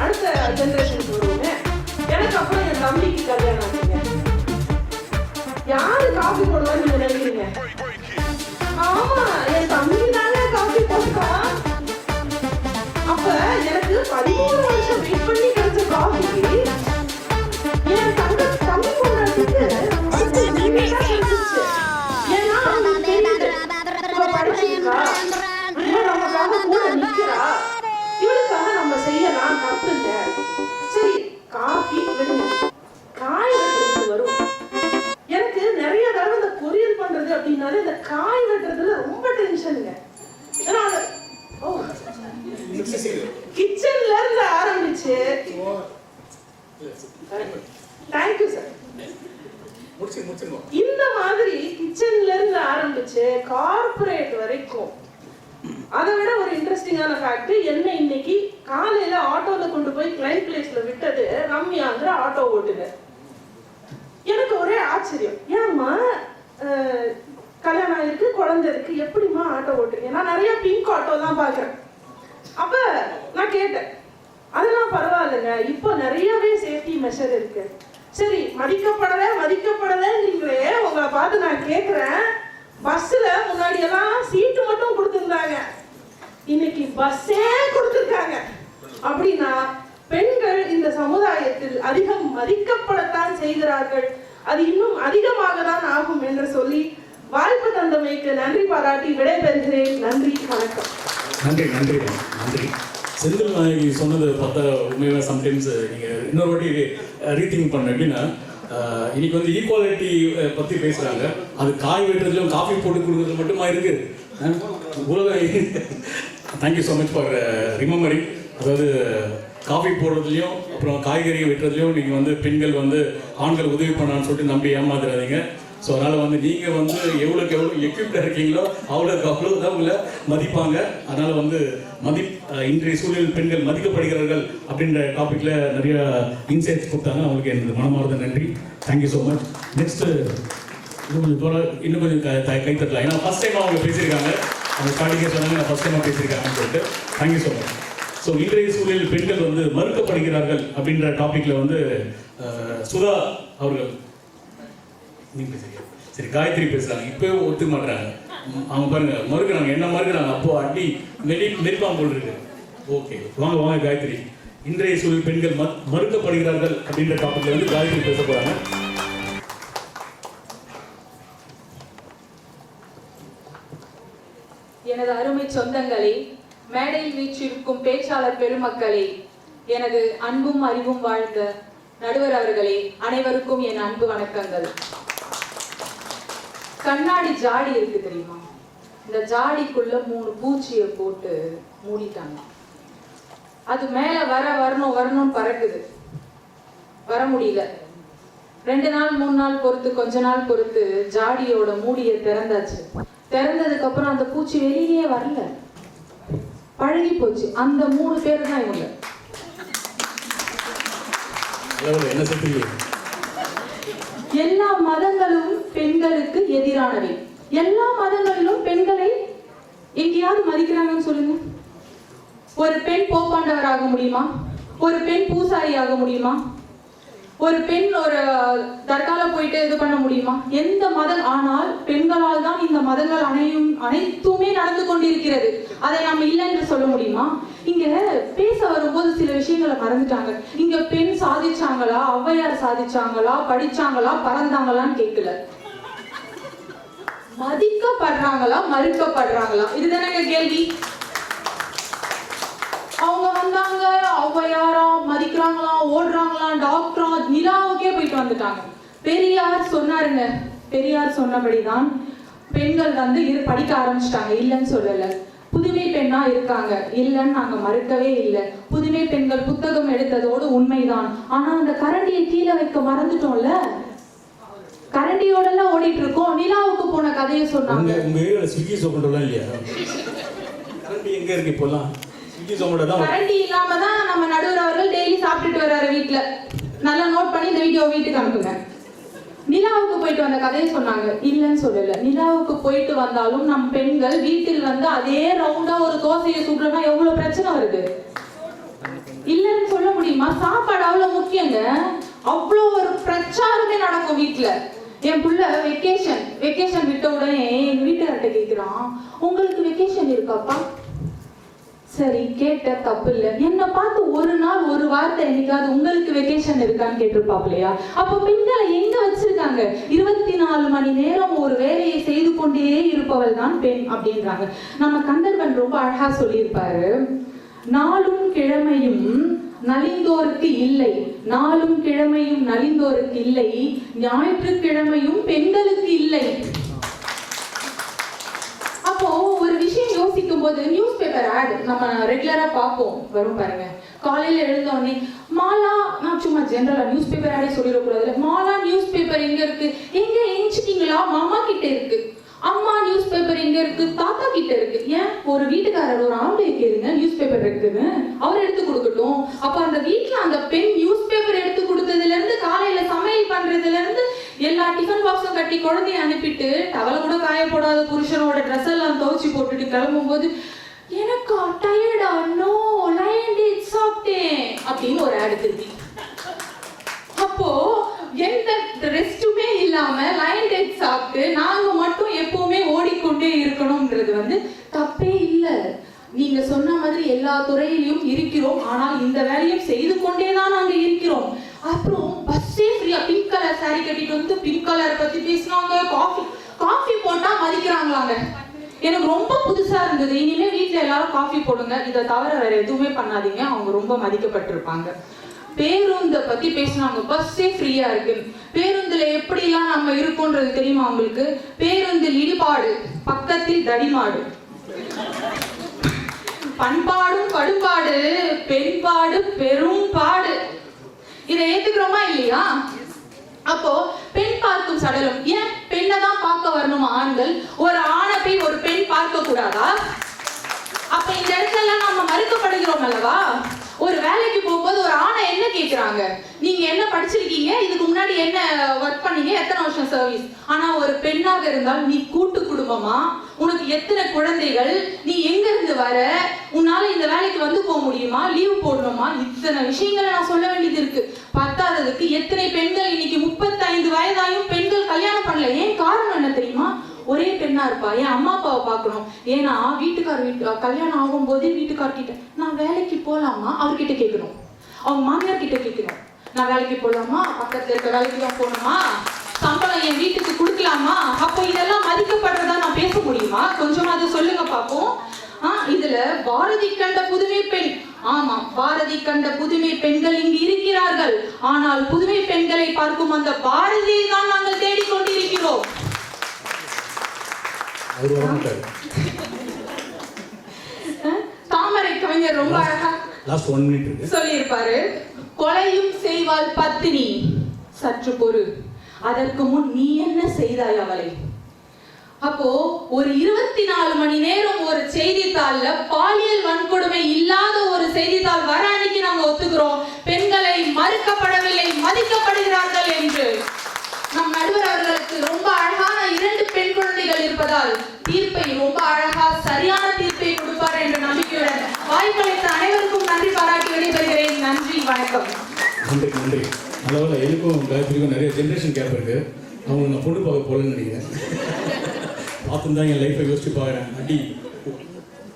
[SPEAKER 4] அடுத்த ஜெனரேஷன் வருவோங்க. எனக்கு அப்புறம் என் தம்பிக்கு கல்யாணம் ஆகுங்க. யாரு காஃபி போடுவான்னு நீங்க நினைக்கிறீங்க? ஆமா, என் தம்பி தானே காஃபி போடுவா. அப்ப எனக்கு 13 வருஷம் வெயிட் பண்ணி கிடைச்ச காஃபிக்கு என் தம்பி போடுறதுக்கு ஏன்னா அவங்களுக்கு தெரியுது இவ படிச்சிருக்கா, இவ நமக்காக கூட நிக்கிறா, இவளுக்காக நம்ம செய்யலாம், தப்பு இல்லை. சரி, காஃபி விடுங்க, காய் வெட்டுறது வரும். எனக்கு நிறைய தடவை இந்த பொரியல் பண்றது அப்படின்னாலே இந்த காய் வெட்டுறதுல ரொம்ப டென்ஷனுங்க. ஏன்னா கிச்சன்ல இருந்து ஆரம்பிச்சு, தேங்க்யூ சார், இந்த மாதிரி கிச்சன்ல இருந்து ஆரம்பிச்சு கார்ப்பரேட் வரைக்கும். அதை விட ஒரு இன்ட்ரெஸ்டிங்கான ஃபேக்ட் என்ன, இன்னைக்கு காலையில ஆட்டோல கொண்டு போய் கிளைண்ட் பிளேஸ்ல விட்டது ரம்யாங்கிற ஆட்டோ ஓட்டுனர். எனக்கு ஒரே ஆச்சரியம், ஏமா கல்யாணம் ஆயிருக்கு, குழந்தை இருக்கு, எப்படிமா ஆட்டோ ஓட்டுறீங்க? நான் நிறைய பிங்க் ஆட்டோ தான் பார்க்குறேன். அப்ப நான் கேட்டேன், அதெல்லாம் பரவாயில்லைங்க, இப்போ நிறையவே சேஃப்டி மெஷர் இருக்கு. சரி, மதிக்கப்படலைங்களே, உங்களை பார்த்து நான் கேட்குறேன், பஸ்ஸில் முன்னாடி எல்லாம் சீட்டு மட்டும் கொடுத்துருந்தாங்க, இன்னைக்கு பஸ்ஸே கொடுத்துருக்காங்க. அப்படின்னா பெண்கள் இந்த சமுதாயத்தில் அதிகம் மதிக்கப்படத்தான் செய்கிறார்கள். அது இன்னும் அதிகமாக தான் ஆகும் என்று சொல்லி வாய்ப்பு தந்தமைக்கு நன்றி பாராட்டி விடைபெறுகிறேன். நன்றி, வணக்கம்.
[SPEAKER 1] நன்றி நன்றி நன்றி. செந்தில் நாயகி சொன்னது பார்த்தா உண்மையாக சம்டைம்ஸ் நீங்கள் இன்னொரு வாட்டி ரீதிங்க் பண்ண. எப்படின்னா இன்னைக்கு வந்து ஈக்குவாலிட்டி பற்றி பேசுகிறாங்க, அது காய் வெட்டுறதுலையும் காஃபி போட்டு கொடுக்குறது மட்டுமா இருக்குது உலக. Thank you so much for remembering. அதாவது காஃபி போடுறதுலையும் அப்புறம் காய்கறி வெட்டுறதுலையும் நீங்கள் வந்து பெண்கள் வந்து ஆண்கள் உதவி பண்ணான்னு சொல்லிட்டு நம்பி ஏமாத்துறாதீங்க. ஸோ அதனால் வந்து நீங்கள் வந்து எவ்வளோக்கு எவ்வளோ எக்யூப்டாக இருக்கீங்களோ அவ்வளோ தான் உங்களை மதிப்பாங்க. அதனால் வந்து இன்றைய சூழலில் பெண்கள் மதிக்கப்படுகிறார்கள் அப்படின்ற டாப்பிக்கில் நிறைய இன்சைட்ஸ் கொடுத்தாங்க. அவங்களுக்கு எனது மனமார்ந்த நன்றி. Thank you so much. நெக்ஸ்ட்டு இன்னும் கொஞ்சம் கைத்தட்டலாம். ஏன்னா ஃபஸ்ட் டைம் அவங்க பேசியிருக்காங்க, அவங்க ஸ்டார்டிங்கே சொன்னாங்க நான் ஃபஸ்ட் டைமாக பேசியிருக்காங்கன்னு சொல்லிட்டு. Thank you so much. ஸோ இன்றைய சூழலில் பெண்கள் வந்து மறுக்கப்படுகிறார்கள் அப்படின்ற டாப்பிக்கில் வந்து சுதா அவர்கள் நீங்கள் பேசுறீங்க. சரி, காயத்ரி பேசுகிறாங்க. இப்போ ஒத்துக்க மாட்டுறாங்க, அவங்க பாருங்க மறுக்கிறாங்க, என்ன மறுக்கிறாங்க, அப்போ அடி மெரிப்பாங்க போல் இருக்கு. ஓகே, வாங்க வாங்க காயத்ரி. இன்றைய சூழல் பெண்கள் மறுக்கப்படுகிறார்கள் அப்படின்ற டாபிக்ல வந்து காயத்ரி பேச போறாங்க.
[SPEAKER 5] எனது அருமை சொந்தங்களே, மேடையில் வீற்றிருக்கும் பேச்சாளர் பெருமக்களே, எனது அன்பும் அறிவும் வாழ்ந்த நடுவர் அவர்களே, அனைவருக்கும் என் அன்பு வணக்கங்கள். கண்ணாடி ஜாடி இருக்கு தெரியுமா? இந்த ஜாடிக்குள்ள 3 பூச்சியை போட்டு மூடிட்டாங்க. அது மேல வரணும்னு பறக்குது, வர முடியல. 2 நாள் 3 நாள் பொறுத்து, கொஞ்ச நாள் பொறுத்து ஜாடியோட மூடியை திறந்தாச்சு. திறந்ததுக்கு அப்புறம் அந்த பூச்சி வெளியே வரல, பழகி போச்சு. அந்த 3 பேர் தான் இவங்க.
[SPEAKER 1] என்ன சொல்றீங்க?
[SPEAKER 5] எல்லா மதங்களும் பெண்களுக்கு எதிரானவை. எல்லா மதங்களிலும் பெண்களை எங்கேயாவது மதிக்கிறாங்கன்னு சொல்லுங்க. ஒரு பெண் போப்பாண்டவர் ஆக முடியுமா? ஒரு பெண் பூசாரி ஆக முடியுமா? ஒரு பெண் ஒரு தர்கால போயிட்டு இது பண்ண முடியுமா? எந்த மதம்? ஆனால் பெண்களால் தான் இந்த மதங்கள் அனைத்துமே நடந்து கொண்டிருக்கிறது. அதை நம்ம இல்லை என்று சொல்ல முடியுமா? இங்க பேச வரும்போது சில விஷயங்களை மறந்துட்டாங்க. இங்க பெண் சாதிச்சாங்களா, ஔவையார் சாதிச்சாங்களா, படிச்சாங்களா, பறந்தாங்களான்னு கேட்கல. மதிக்கப்படுறாங்களா, மறுக்கப்படுறாங்களா, இதுதானே கேள்வி. அவங்க வந்தாங்க, ஔவையாரா மதிக்கிறாங்களா, ஓடுறாங்களா, டாக்டரா, நிலாவுக்கே போயிட்டு வந்துட்டாங்க. பெரியார் சொன்னாருங்க, பெரியார் சொன்னபடிதான் பெண்கள் வந்து படிக்க ஆரம்பிச்சிட்டாங்க, இல்லைன்னு சொல்லல. புதுமை பெண்ணா இருக்காங்க, இல்லைன்னு நாங்க மறுக்கவே இல்லை. புதுமை பெண்கள் புத்தகம் எடுத்ததோடு உண்மைதான். ஆனா அந்த கரண்டியை கீழே வைக்க மறந்துட்டோம்ல. கரண்டியோட எல்லாம் ஓடிட்டு இருக்கோம். நிலாவுக்கு போன கதையை சொன்னாங்க.
[SPEAKER 1] உங்க ஏரியால ஸ்விக்கி சோமோட்டோலாம் இல்லையா? கரண்டி எங்க இருக்கு இப்போலாம்? ஸ்விக்கி சோமோட்டோ தான்.
[SPEAKER 5] கரண்டி இல்லாம தான் நம்ம நடுவர் அவர்கள் டெய்லி சாப்பிட்டுட்டு வர்றாரு வீட்டுல. நல்லா நோட் பண்ணி இந்த வீடியோ வீட்டுக்கு அனுப்புங்க. நிலாவுக்கு போயிட்டு வந்த கதையை சொன்னாங்க, இல்லைன்னு சொல்லல. நிலாவுக்கு போயிட்டு வந்தாலும் நம் பெண்கள் வீட்டில் வந்து அதே ரவுண்டா ஒரு தோசையை சுடுறோம்னா எவ்வளவு பிரச்சனை வருது. இல்லைன்னு சொல்ல முடியுமா? சாப்பாடு அவ்வளவு முக்கியங்க. அவ்வளோ ஒரு பிரச்சாரமே நடக்கும் வீட்டுல. என் புள்ள வெக்கேஷன் விட்ட உடனே எங்க வீட்டுக்கார்ட்ட கேட்கிறான், உங்களுக்கு வெக்கேஷன் இருக்காப்பா? சரி, கேட்ட தப்பு இல்லை. என்ன பார்த்து ஒரு நாள் ஒரு வார்த்தை என்னைக்காவது உங்களுக்கு வெக்கேஷன் இருக்கான்னு கேட்டிருப்பாப்லையா? அப்ப பெண்களை எங்க வச்சிருக்காங்க? 24 மணி நேரம் ஒரு வேலையை செய்து கொண்டே இருப்பவள் தான் பெண் அப்படின்றாங்க. நம்ம கந்தர்வன் ரொம்ப அழகா சொல்லியிருப்பாரு, நாளும் கிழமையும் நலிந்தோருக்கு இல்லை, நாளும் கிழமையும் நலிந்தோருக்கு இல்லை, ஞாயிற்றுக்கிழமையும் பெண்களுக்கு இல்லை. அப்போ ஒரு விஷயம் யோசிக்கும் போது, நியூஸ் பேப்பர் ஆட் நம்ம ரெகுலரா பார்ப்போம், வரும் பாருங்க. காலையில எழுந்த உடனே மாலா, நான் சும்மா ஜெனரலா நியூஸ் பேப்பர் ஆடே சொல்லிடக்கூடாதுல, மாலா நியூஸ் பேப்பர் எங்க இருக்கு? எங்க எஞ்சிட்டீங்களா? மாமா கிட்ட இருக்கு. அம்மா நியூஸ் பேப்பர் எங்க இருக்கு? தாத்தா கிட்ட இருக்கு. ஏன் ஒரு வீட்டுக்காரர் ஒரு ஆம்பளை கேளுங்க நியூஸ் பேப்பர் இருக்குன்னு அவர் எடுத்து கொடுக்கட்டும். அப்ப அந்த வீட்டுல அந்த பெண் நியூஸ் பேப்பர் எடுத்து கொடுத்ததுல இருந்து காலையில சமையல் பண்றதுல இருந்து எல்லா டிஃபன் பாக்ஸும் கட்டி குழந்தைய அனுப்பிட்டு டவலை கூட காய போடாத புருஷனோட ட்ரெஸ் எல்லாம் துவைச்சு போட்டுட்டு கிளம்பும் போது எனக்கு டயர்டா நோ லயன் டேட் சாப்பிட்டேன் அப்படின்னு ஒரு ஆடு திருப்பி. அப்போ எந்த ரெஸ்ட்டுமே இல்லாம லயன் டேட் சாப்பிட்டு நாங்க மட்டும் எப்பவுமே ஓடிக்கொண்டே இருக்கணும்ன்றது வந்து தப்பே இல்லை. நீங்க சொன்ன மாதிரி எல்லா துறையிலையும் இருக்கிறோம், ஆனால் இந்த வேலையும் செய்து கொண்டே தான் நாங்க இருக்கிறோம். அப்புறம் பஸ்ஸே ஃப்ரீயா பிங்க் கலர் சாரி கட்டிட்டு வந்து பிங்க் கலர் பத்தி பேசினாங்க. காஃபி போட்டா மதிக்கிறாங்களாங்க. எனக்கு ரொம்ப புதுசா இருந்தது. இனிமே வீட்டுல எல்லாரும் காஃபி போடுங்க, இதை தவிர வேற எதுவுமே பண்ணாதீங்க, அவங்க ரொம்ப மதிக்கப்பட்டிருப்பாங்க. பேருந்தை பத்தி பேசினாங்க. பஸ்ஸே ஃப்ரீயா இருக்கு, பேருந்துல எப்படிலாம் நம்ம இருக்கோன்றது தெரியுமா உங்களுக்கு? பேருந்தில் இடிபாடு, பக்கத்தில் தடிமாடு, பண்பாடும் கடுப்பாடு, பெண்பாடு பெரும் பாடு. இதை ஏத்துக்கிறோமா இல்லையா? அப்போ பெண் பார்க்கும் சடலம், ஏன் பெண்ணை தான் பார்க்க வரணுமா ஆண்கள்? ஒரு ஆணை போய் ஒரு பெண் பார்க்க கூடாதா? அப்ப இந்த இடத்துல நம்ம மறுக்கப்படுகிறோம் அல்லவா? ஒரு வேலைக்கு போகும்போது ஒரு ஆணை என்ன கேட்கிறாங்க, நீங்க என்ன படிச்சிருக்கீங்க, இதுக்கு முன்னாடி என்ன ஒர்க் பண்ணீங்க, எத்தனை வருஷம் சர்வீஸ். ஆனா ஒரு பெண்ணாக இருந்தால் நீ கூட்டு குடும்பமா, உனக்கு எத்தனை குழந்தைகள், நீ எங்க இருந்து வர, உன்னால இந்த வேலைக்கு வந்து போக முடியுமா, லீவ் போடணுமா, இத்தனை விஷயங்களை நான் சொல்ல வேண்டியது இருக்கு. பத்தாததுக்கு எத்தனை பெண்கள் இன்னைக்கு 35 வயதாயும் பெண்கள் கல்யாணம் பண்ணல. ஏன் காரணம் என்ன தெரியுமா? ஒரே பெண்ணா இருப்பா, என் அம்மா அப்பாவை பார்க்கணும். ஏன்னா வீட்டுக்கார் கல்யாணம் ஆகும் போதே வீட்டுக்கார்கிட்ட நான் வேலைக்கு போலாமா அவர்கிட்ட கேட்கணும், அவங்க மாமியார் கிட்ட கேட்கணும், நான் வேலைக்கு போலாமா, பக்கத்துல இருக்க வேலைக்கு தான் போகணுமா, சம்பளம் என் வீட்டுக்கு கொடுக்கலாமா. அப்போ இதெல்லாம் மதிக்கப்படுறதா நான் பேச முடியுமா? கொஞ்சமா அதை சொல்லுங்க பார்ப்போம். இதுல பாரதி கண்ட புதுமை பெண், ஆமா பாரதி கண்ட புதுமை பெண்கள் இங்கு இருக்கிறார்கள். ஆனால் புதுமை பெண்களை பார்க்கும் அந்த பாரதியை தான் நாங்கள் தேடிக்கொண்டிருக்கிறோம். தாமரை கவிஞர் ரொம்ப அழகா சொல்லியிருப்பாரு, கொலையும் செய்வாள் பத்தினி சற்று பொறு, அதற்கு முன் நீ என்ன செய்தாய் அவளை. அப்போ ஒரு 24 மணி நேரம் ஒரு செய்தித்தாள்ல பாலியல் வன்கொடுமை இல்லாத ஒரு செய்தித்தாள் வர அன்னைக்கு நாங்க ஒத்துக்கிறோம் பெண்களை மறுக்கப்படவில்லை, மதிக்கப்படுகிறார்கள் என்று. நம் நடுவர் அவர்களுக்கு ரொம்ப அழகான 2 பெண் குழந்தைகள் இருப்பதால் தீர்ப்பை ரொம்ப அழகா சரியான தீர்ப்பை கொடுப்பார் என்ற நம்பிக்கையுடன் வாய்ப்பளித்த அனைவருக்கும் நன்றி பாராட்டி விடைபெறுகிறேன். நன்றி, வணக்கம்.
[SPEAKER 1] நன்றி நன்றி. அளவில் எனக்கும் காயத்ரிக்கும் நிறைய ஜென்ரேஷன் கேப் இருக்கு. அவங்க நான் பொண்ணு பார்க்க போகலன்னு நினைக்கிறேன். பார்த்துதான் என் லைஃப்பை யோசிச்சு பார்க்குறேன். அடி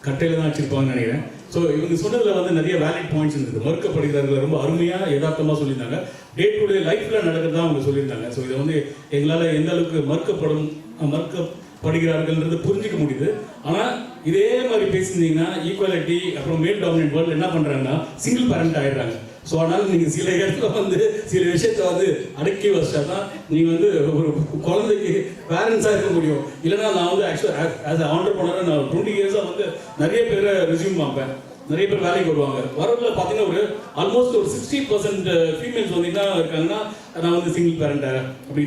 [SPEAKER 1] கட்டையில் தான் வச்சிருப்பாங்கன்னு நினைக்கிறேன். ஸோ இவங்க சொன்னதில் வந்து நிறைய வேலிட் பாயிண்ட்ஸ் இருந்தது. மறுக்கப்படுகிறார்கள் ரொம்ப அருமையாக யதார்த்தமாக சொல்லியிருந்தாங்க. டே டு டே லைஃப்பில் நடக்கிறதா அவங்க சொல்லியிருந்தாங்க. ஸோ இதை வந்து எங்களால் எந்த அளவுக்கு மறுக்கப்படுகிறார்கள்ன்றது புரிஞ்சிக்க முடியுது. ஆனால் இதே மாதிரி பேசியிருந்தீங்கன்னா ஈக்குவாலிட்டி அப்புறம் மேல் டாமினன்ட் வேர்ல்டு என்ன பண்ணுறாங்கன்னா சிங்கிள் பேரண்ட் ஆகிடுறாங்க. ஸோ அதனால் நீங்கள் சில இடத்துல வந்து சில விஷயத்தை வந்து அடக்கி வச்சா தான் நீங்கள் வந்து ஒரு குழந்தைக்கு பேரண்ட்ஸாக இருக்க முடியும். இல்லைனா நான் வந்து ஆக்சுவலாக ஆஸ் அ ஆண்டர்ப்ரனர் நான் 20 இயர்ஸாக வந்து நிறைய பேரை ரெஸ்யூம் பார்ப்பேன். நிறைய பேர் வேலைக்கு வருவாங்க. வரவில் பார்த்தீங்கன்னா ஒரு ஆல்மோஸ்ட் ஒரு 60% ஃபீமேல்ஸ் வந்து என்ன இருக்காங்கன்னா நான் வந்து சிங்கிள் பேரண்ட்டை அப்படி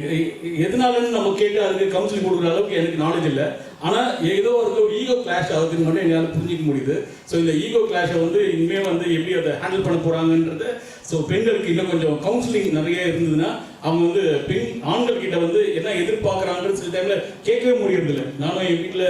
[SPEAKER 1] எதனாலன்னு நம்ம கேட்டு அதுக்கு கவுன்சிலிங் கொடுக்குற அளவுக்கு எனக்கு நாலேஜ் இல்லை. ஆனால் ஏதோ ஒரு ஈகோ கிளாஷ் ஆகுதுன்னு மட்டும் என்னால் புரிஞ்சிக்க முடியுது. ஸோ இந்த ஈகோ கிளாஷை வந்து இனிமேல் வந்து எப்படி அதை ஹேண்டில் பண்ண போகிறாங்கன்றது. ஸோ பெண்களுக்கு இன்னும் கொஞ்சம் கவுன்சிலிங் நிறைய இருந்ததுன்னா அவங்க வந்து ஆண்கள் கிட்ட வந்து என்ன எதிர்பார்க்குறாங்கன்னு சில டைமில் கேட்கவே முடியறதில்லை. நானும் என் வீட்டில்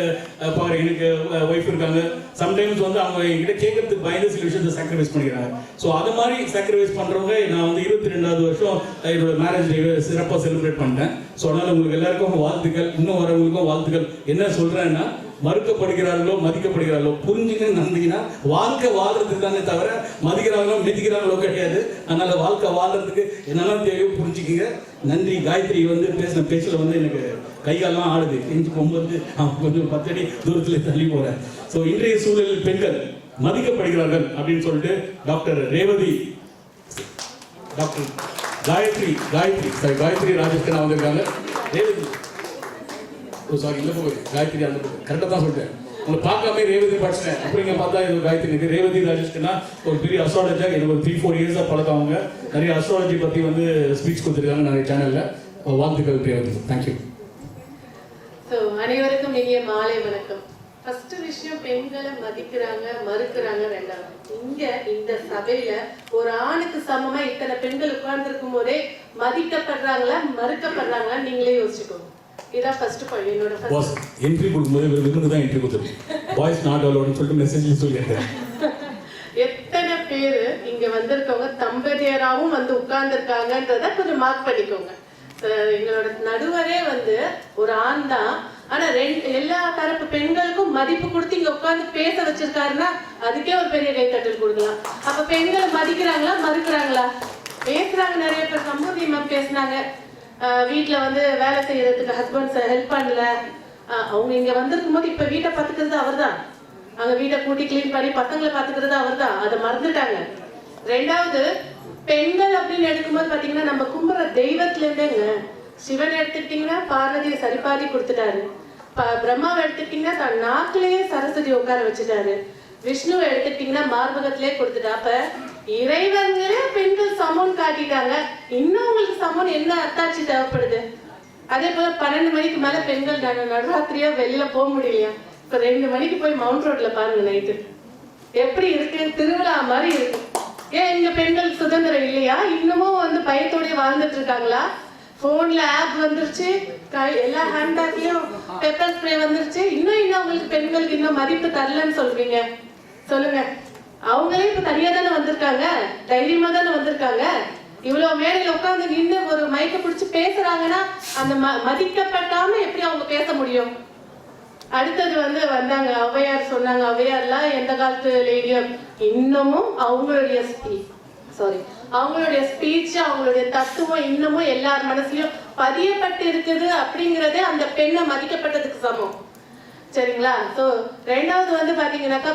[SPEAKER 1] பார்க்குறேன், எனக்கு ஒய்ஃப் இருக்காங்க. சம்டைம்ஸ் வந்து அவங்க என்கிட்ட கேட்கறதுக்கு பயந்து சில விஷயத்தை சாக்ரிஃபைஸ் பண்ணிக்கிறாங்க. ஸோ அது மாதிரி சாக்ரிஃபைஸ் பண்ணுறவங்க நான் வந்து 22வது வருஷம் என்னோட மேரேஜ் டே சிறப்பாக செலிப்ரேட் பண்ணிட்டேன். ஸோ அதனால் உங்களுக்கு எல்லாருக்கும் வாழ்த்துக்கள், இன்னும் வரவங்களுக்கும் வாழ்த்துக்கள். என்ன சொல்கிறேன்னா மறுக்கப்படுகிறார்களோ மதிக்கப்படுகிறார்களோ புரிஞ்சுங்க நம்பிங்கன்னா வாழ்க்கை வாழ்றதுக்கு தானே தவிர மதிக்கிறாங்களோ மிதிக்கிறாங்களோ கிடையாது. அதனால வாழ்க்கை வாழ்றதுக்கு என்னெல்லாம் தேவையோ புரிஞ்சுக்கிங்க. நன்றி. காயத்ரி வந்து பேசின பேச்சில் வந்து எனக்கு கைகாலெல்லாம் ஆடுது. எஞ்சி போகும்போது கொஞ்சம் 10 அடி தூரத்தில் தள்ளி போகிறேன். ஸோ இன்றைய சூழலில் பெண்கள் மதிக்கப்படுகிறார்கள் அப்படின்னு சொல்லிட்டு டாக்டர் ரேவதி, டாக்டர் காயத்ரி ராஜேஷ்கனா வந்திருக்காங்க. ரேவதி சாரி இல்லை போகுது காயத்ரி அந்த கரெக்டாக தான் சொல்லிட்டேன். உங்களை பார்க்காம ரேவதி படிச்சிட்டேன். அப்படிங்க பார்த்தா இது காயத்ரி இருக்கு. ரேவதி ராஜேஷ்கனா ஒரு பெரிய அஸ்ட்ராலஜர். எனக்கு ஒரு 3-4 இயர்ஸாக பழக்கம். அவங்க நிறைய அஸ்ட்ராலஜி பற்றி வந்து ஸ்பீச் கொடுத்துருக்காங்க நிறைய சேனலில். வாழ்த்துக்கள் ரேவதி. தேங்க்யூ.
[SPEAKER 6] ஸோ அனைவருக்கும் இனிய மாலை வணக்கம்.
[SPEAKER 4] ஃபர்ஸ்ட் விஷயம் பெண்களை மதிக்கிறாங்க மறுக்கிறாங்க. ரெண்டாவது, இங்க இந்த சபையில ஒரு ஆணுக்கு சமமா இத்தனை பெண்கள் உட்கார்ந்துருக்கும் போதே மதிக்கப்படுறாங்களா மறுக்கப்படுறாங்களா நீங்களே யோசிச்சுக்கோங்க. இதான் ஃபர்ஸ்ட் பாயிண்ட். என்னோட
[SPEAKER 1] பாஸ் என்ட்ரி கொடுக்கும்போது விமனுக்கு தான் என்ட்ரி கொடுத்துருக்கு. பாய்ஸ் நாட் அலோட்னு சொல்லிட்டு மெசேஜ்ல சொல்லியிருக்கேன்.
[SPEAKER 4] எத்தனை பேரு இங்க வந்திருக்கவங்க தம்பதியராகவும் வந்து உட்கார்ந்துருக்காங்கன்றத கொஞ்சம் மார்க் பண்ணிக்கோங்க. எங்களோட நடுவரே வந்து ஒரு ஆண் தான், ஆனா எல்லா தரப்பு பெண்களுக்கும் மதிப்பு கொடுத்து இங்க உட்கார்ந்து பேச வச்சிருக்காருன்னா அதுக்கே ஒரு பெரிய கைத்தட்டல் கொடுக்கலாம். அப்ப பெண்களை மதிக்கிறாங்களா மறுக்கிறாங்களா? பேசுறாங்க. நிறைய பேர் சம்பூர்ணி மேம் பேசினாங்க, வீட்டுல வந்து வேலை செய்யறதுக்கு ஹஸ்பண்ட்ஸ் ஹெல்ப் பண்ணல. அவங்க இங்க வந்திருக்கும் போது இப்ப வீட்டை பாத்துக்கிறது அவர் தான், அங்க வீட்டை கூட்டி கிளீன் பண்ணி பசங்களை பாத்துக்கிறது அவர் தான், அதை மறந்துட்டாங்க. ரெண்டாவது, பெண்கள் அப்படின்னு எடுக்கும்போது பாத்தீங்கன்னா நம்ம கும்புற தெய்வத்துல இருந்தேங்க. சிவன் எடுத்துக்கிட்டீங்கன்னா பார்வதியை சரிபாதி கொடுத்துட்டாரு. பிரம்மாவை எடுத்துக்கிட்டீங்கன்னா தன் நாக்கிலேயே சரஸ்வதி உட்கார வச்சுட்டாரு. விஷ்ணுவை எடுத்துக்கிட்டீங்கன்னா மார்பகத்திலே கொடுத்துட்டா. அப்ப இறைவங்களே பெண்கள் சமம் காட்டிட்டாங்க. இன்னும் உங்களுக்கு சமம் என்ன அத்தாட்சி தேவைப்படுது? அதே போல 12 மணிக்கு மேல பெண்கள் நடுராத்திரியா வெளியில போக முடியலையா? இப்ப 2 மணிக்கு போய் மவுண்ட் ரோட்ல பாருங்க, நைட்டு எப்படி இருக்கு, திருவிழா மாதிரி இருக்கு. ஏன் இங்க பெண்கள் சுதந்திரம் இல்லையா? இன்னமும் வந்து பயத்தோடய வாழ்ந்துட்டு இருக்காங்களா? போன்ல ஆப் வந்துருச்சு, எல்லா ஹேண்ட்பேக்லயும் பெப்பர் ஸ்ப்ரே வந்துருச்சு. இன்னும் உங்களுக்கு பெண்களுக்கு இன்னும் மதிப்பு தரலன்னு சொல்றீங்க? சொல்லுங்க. அவங்களே இப்ப தனியா தானே வந்திருக்காங்க, தைரியமா தானே வந்திருக்காங்க. இவ்வளவு மேடையில உட்கார்ந்து நின்று ஒரு மைக்க பிடிச்சு பேசுறாங்கன்னா அந்த மதிக்கப்பட்டாம எப்படி அவங்க பேச முடியும்? அடுத்தது வந்து வந்தாங்க ஔவையார் சொன்னாங்க. ஔவையார்லாம் எந்த காலத்து லேடியோ இன்னமும் அவங்களுடைய ஸ்பீச் அவங்களுடைய தத்துவம் இன்னமும் எல்லார் மனசுலயும் பதியப்பட்டு இருக்குது. அப்படிங்கறதே அந்த பெண்ணை மதிக்கப்பட்டதுக்கு சமம். சரிங்களா? சோ ரெண்டாவது வந்து பாத்தீங்கன்னாக்கா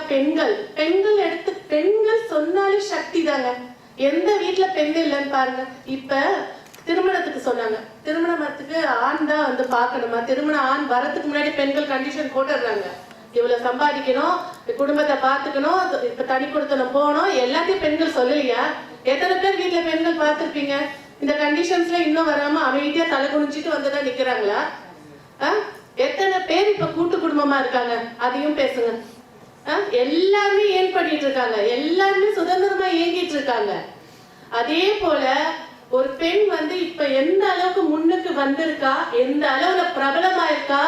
[SPEAKER 4] பெண்கள் சொன்னாலே சக்தி தாங்க. எந்த வீட்டுல பெண் இல்லைன்னு பாருங்க. இப்ப திருமணத்துக்கு சொன்னாங்க, திருமணத்துக்கு ஆண் தான் வந்து பாக்கணுமா? திருமணம் ஆண் வரத்துக்கு முன்னாடி பெண்கள் கண்டிஷன் போட்டுடுறாங்க. இவ்வளவு சம்பாதிக்கணும், குடும்பத்தை பாத்துக்கணும், இப்ப தனி கொடுத்தனும் போகணும், எல்லாத்தையும் பெண்கள் சொல்லலையா? எத்தனை பேர் வீட்டுல பெண்கள் பார்த்திருப்பீங்க இந்த கண்டிஷன்ஸ்ல இன்னும் வராம அமைதியா தலை குனிஞ்சிட்டு வந்துதான் நிக்கிறாங்களா? எத்தனை பேர் இப்ப கூட்டு குடும்பமா இருக்காங்க? அதையும் பேசுங்க. எல்லாருமே ஏன் பண்ணிட்டு இருக்காங்க, எல்லாருமே சுதந்திரமா இயங்கிட்டு இருக்காங்க. அதே போல ஒரு பெண் வந்து இப்ப எந்த அளவுக்கு முன்னுக்கு வந்திருக்கா, எந்த அளவுல பிரபலமா இருக்கா,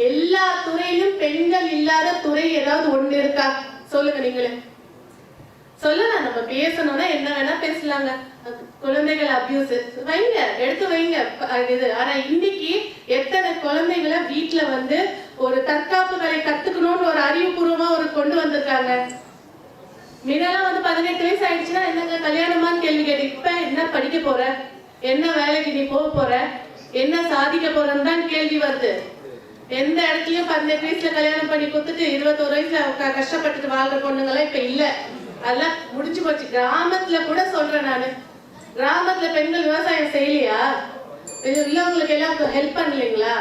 [SPEAKER 4] எல்லா துறையிலும் பெண்கள் இல்லாத துறை ஏதாவது ஒண்ணு இருக்கா? சொல்லுங்க. நீங்களே சொல்லலாம். நம்ம பேசணும்னா என்ன வேணா பேசலாங்க. குழந்தைகள் அபியூஸ் வைங்க, எடுத்து வைங்க இது. ஆனா இன்னைக்கு எத்தனை குழந்தைகளை வீட்டுல வந்து ஒரு தற்காப்பு கலை கத்துக்கணும்னு ஒரு அறிவுபூர்வமா ஒரு கொண்டு வந்திருக்காங்க. முன்னெல்லாம் வந்து 18 வயசு ஆயிடுச்சுன்னா என்னங்க கல்யாணமான்னு கேள்வி கேட்டு, இப்ப என்ன படிக்க போற, என்ன வேலைக்கு நீ போக போற, என்ன சாதிக்க போறன்னு தான் கேள்வி வருது. எந்த இடத்துலயும் 18 வயசுல கல்யாணம் பண்ணி கொடுத்துட்டு 21 வயசுல கஷ்டப்பட்டுட்டு வாழ்ற பொண்ணுங்களாம் இப்ப இல்ல. அதெல்லாம் முடிஞ்சு போச்சு. கிராமத்துல கூட சொல்றேன் நானு, கிராமத்துல பெண்கள் விவசாயம் செய்யலையா? இல்ல உங்களுக்கு எல்லாம் ஹெல்ப் பண்ணலீங்களா?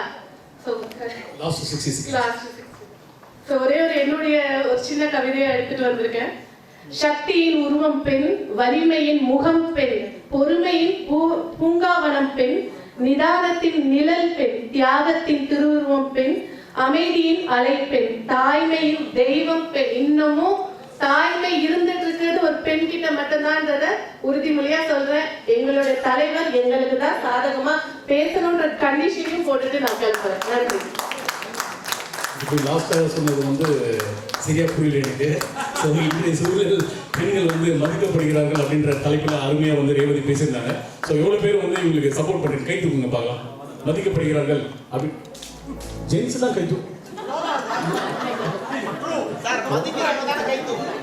[SPEAKER 4] ஒரே ஒரு என்னுடைய ஒரு சின்ன கவிதையை எடுத்துட்டு வந்திருக்கேன். சக்தியின் உருவம் பெண், வலிமையின் முகம் பெண், பொறுமையின் பூங்காவனம் பெண், நிதானத்தின் நிழல் பெண், தியாகத்தின் திருவுருவம் பெண், அமைதியின் அலை பெண், தாய்மையின் தெய்வம் பெண். இன்னமும் தாய்மை இருந்துட்டு இருக்கிறது ஒரு பெண் கிட்ட மட்டும்தான்றத உறுதிமொழியா சொல்றேன். எங்களுடைய தலைவர் எங்களுக்கு தான் சாதகமா பேசணும்ன்ற கண்டிஷனையும் போட்டுட்டு நான் கேட்கிறேன். நன்றி.
[SPEAKER 1] இப்போ லாஸ்ட்டாக சொன்னது வந்து சரியா புரியல எனக்கு. ஸோ இன்றைய சூழலில் பெண்கள் வந்து மதிக்கப்படுகிறார்கள் அப்படின்ற தலைப்பில் அருமையாக வந்து ரேவதி பேசியிருந்தாங்க. ஸோ எவ்வளோ பேர் வந்து இவங்களுக்கு சப்போர்ட் பண்ணி கை தூக்குங்க பார்க்கலாம். மதிக்கப்படுகிறார்கள் அப்படி ஜென்ஸ் தான் கை தூக்கு.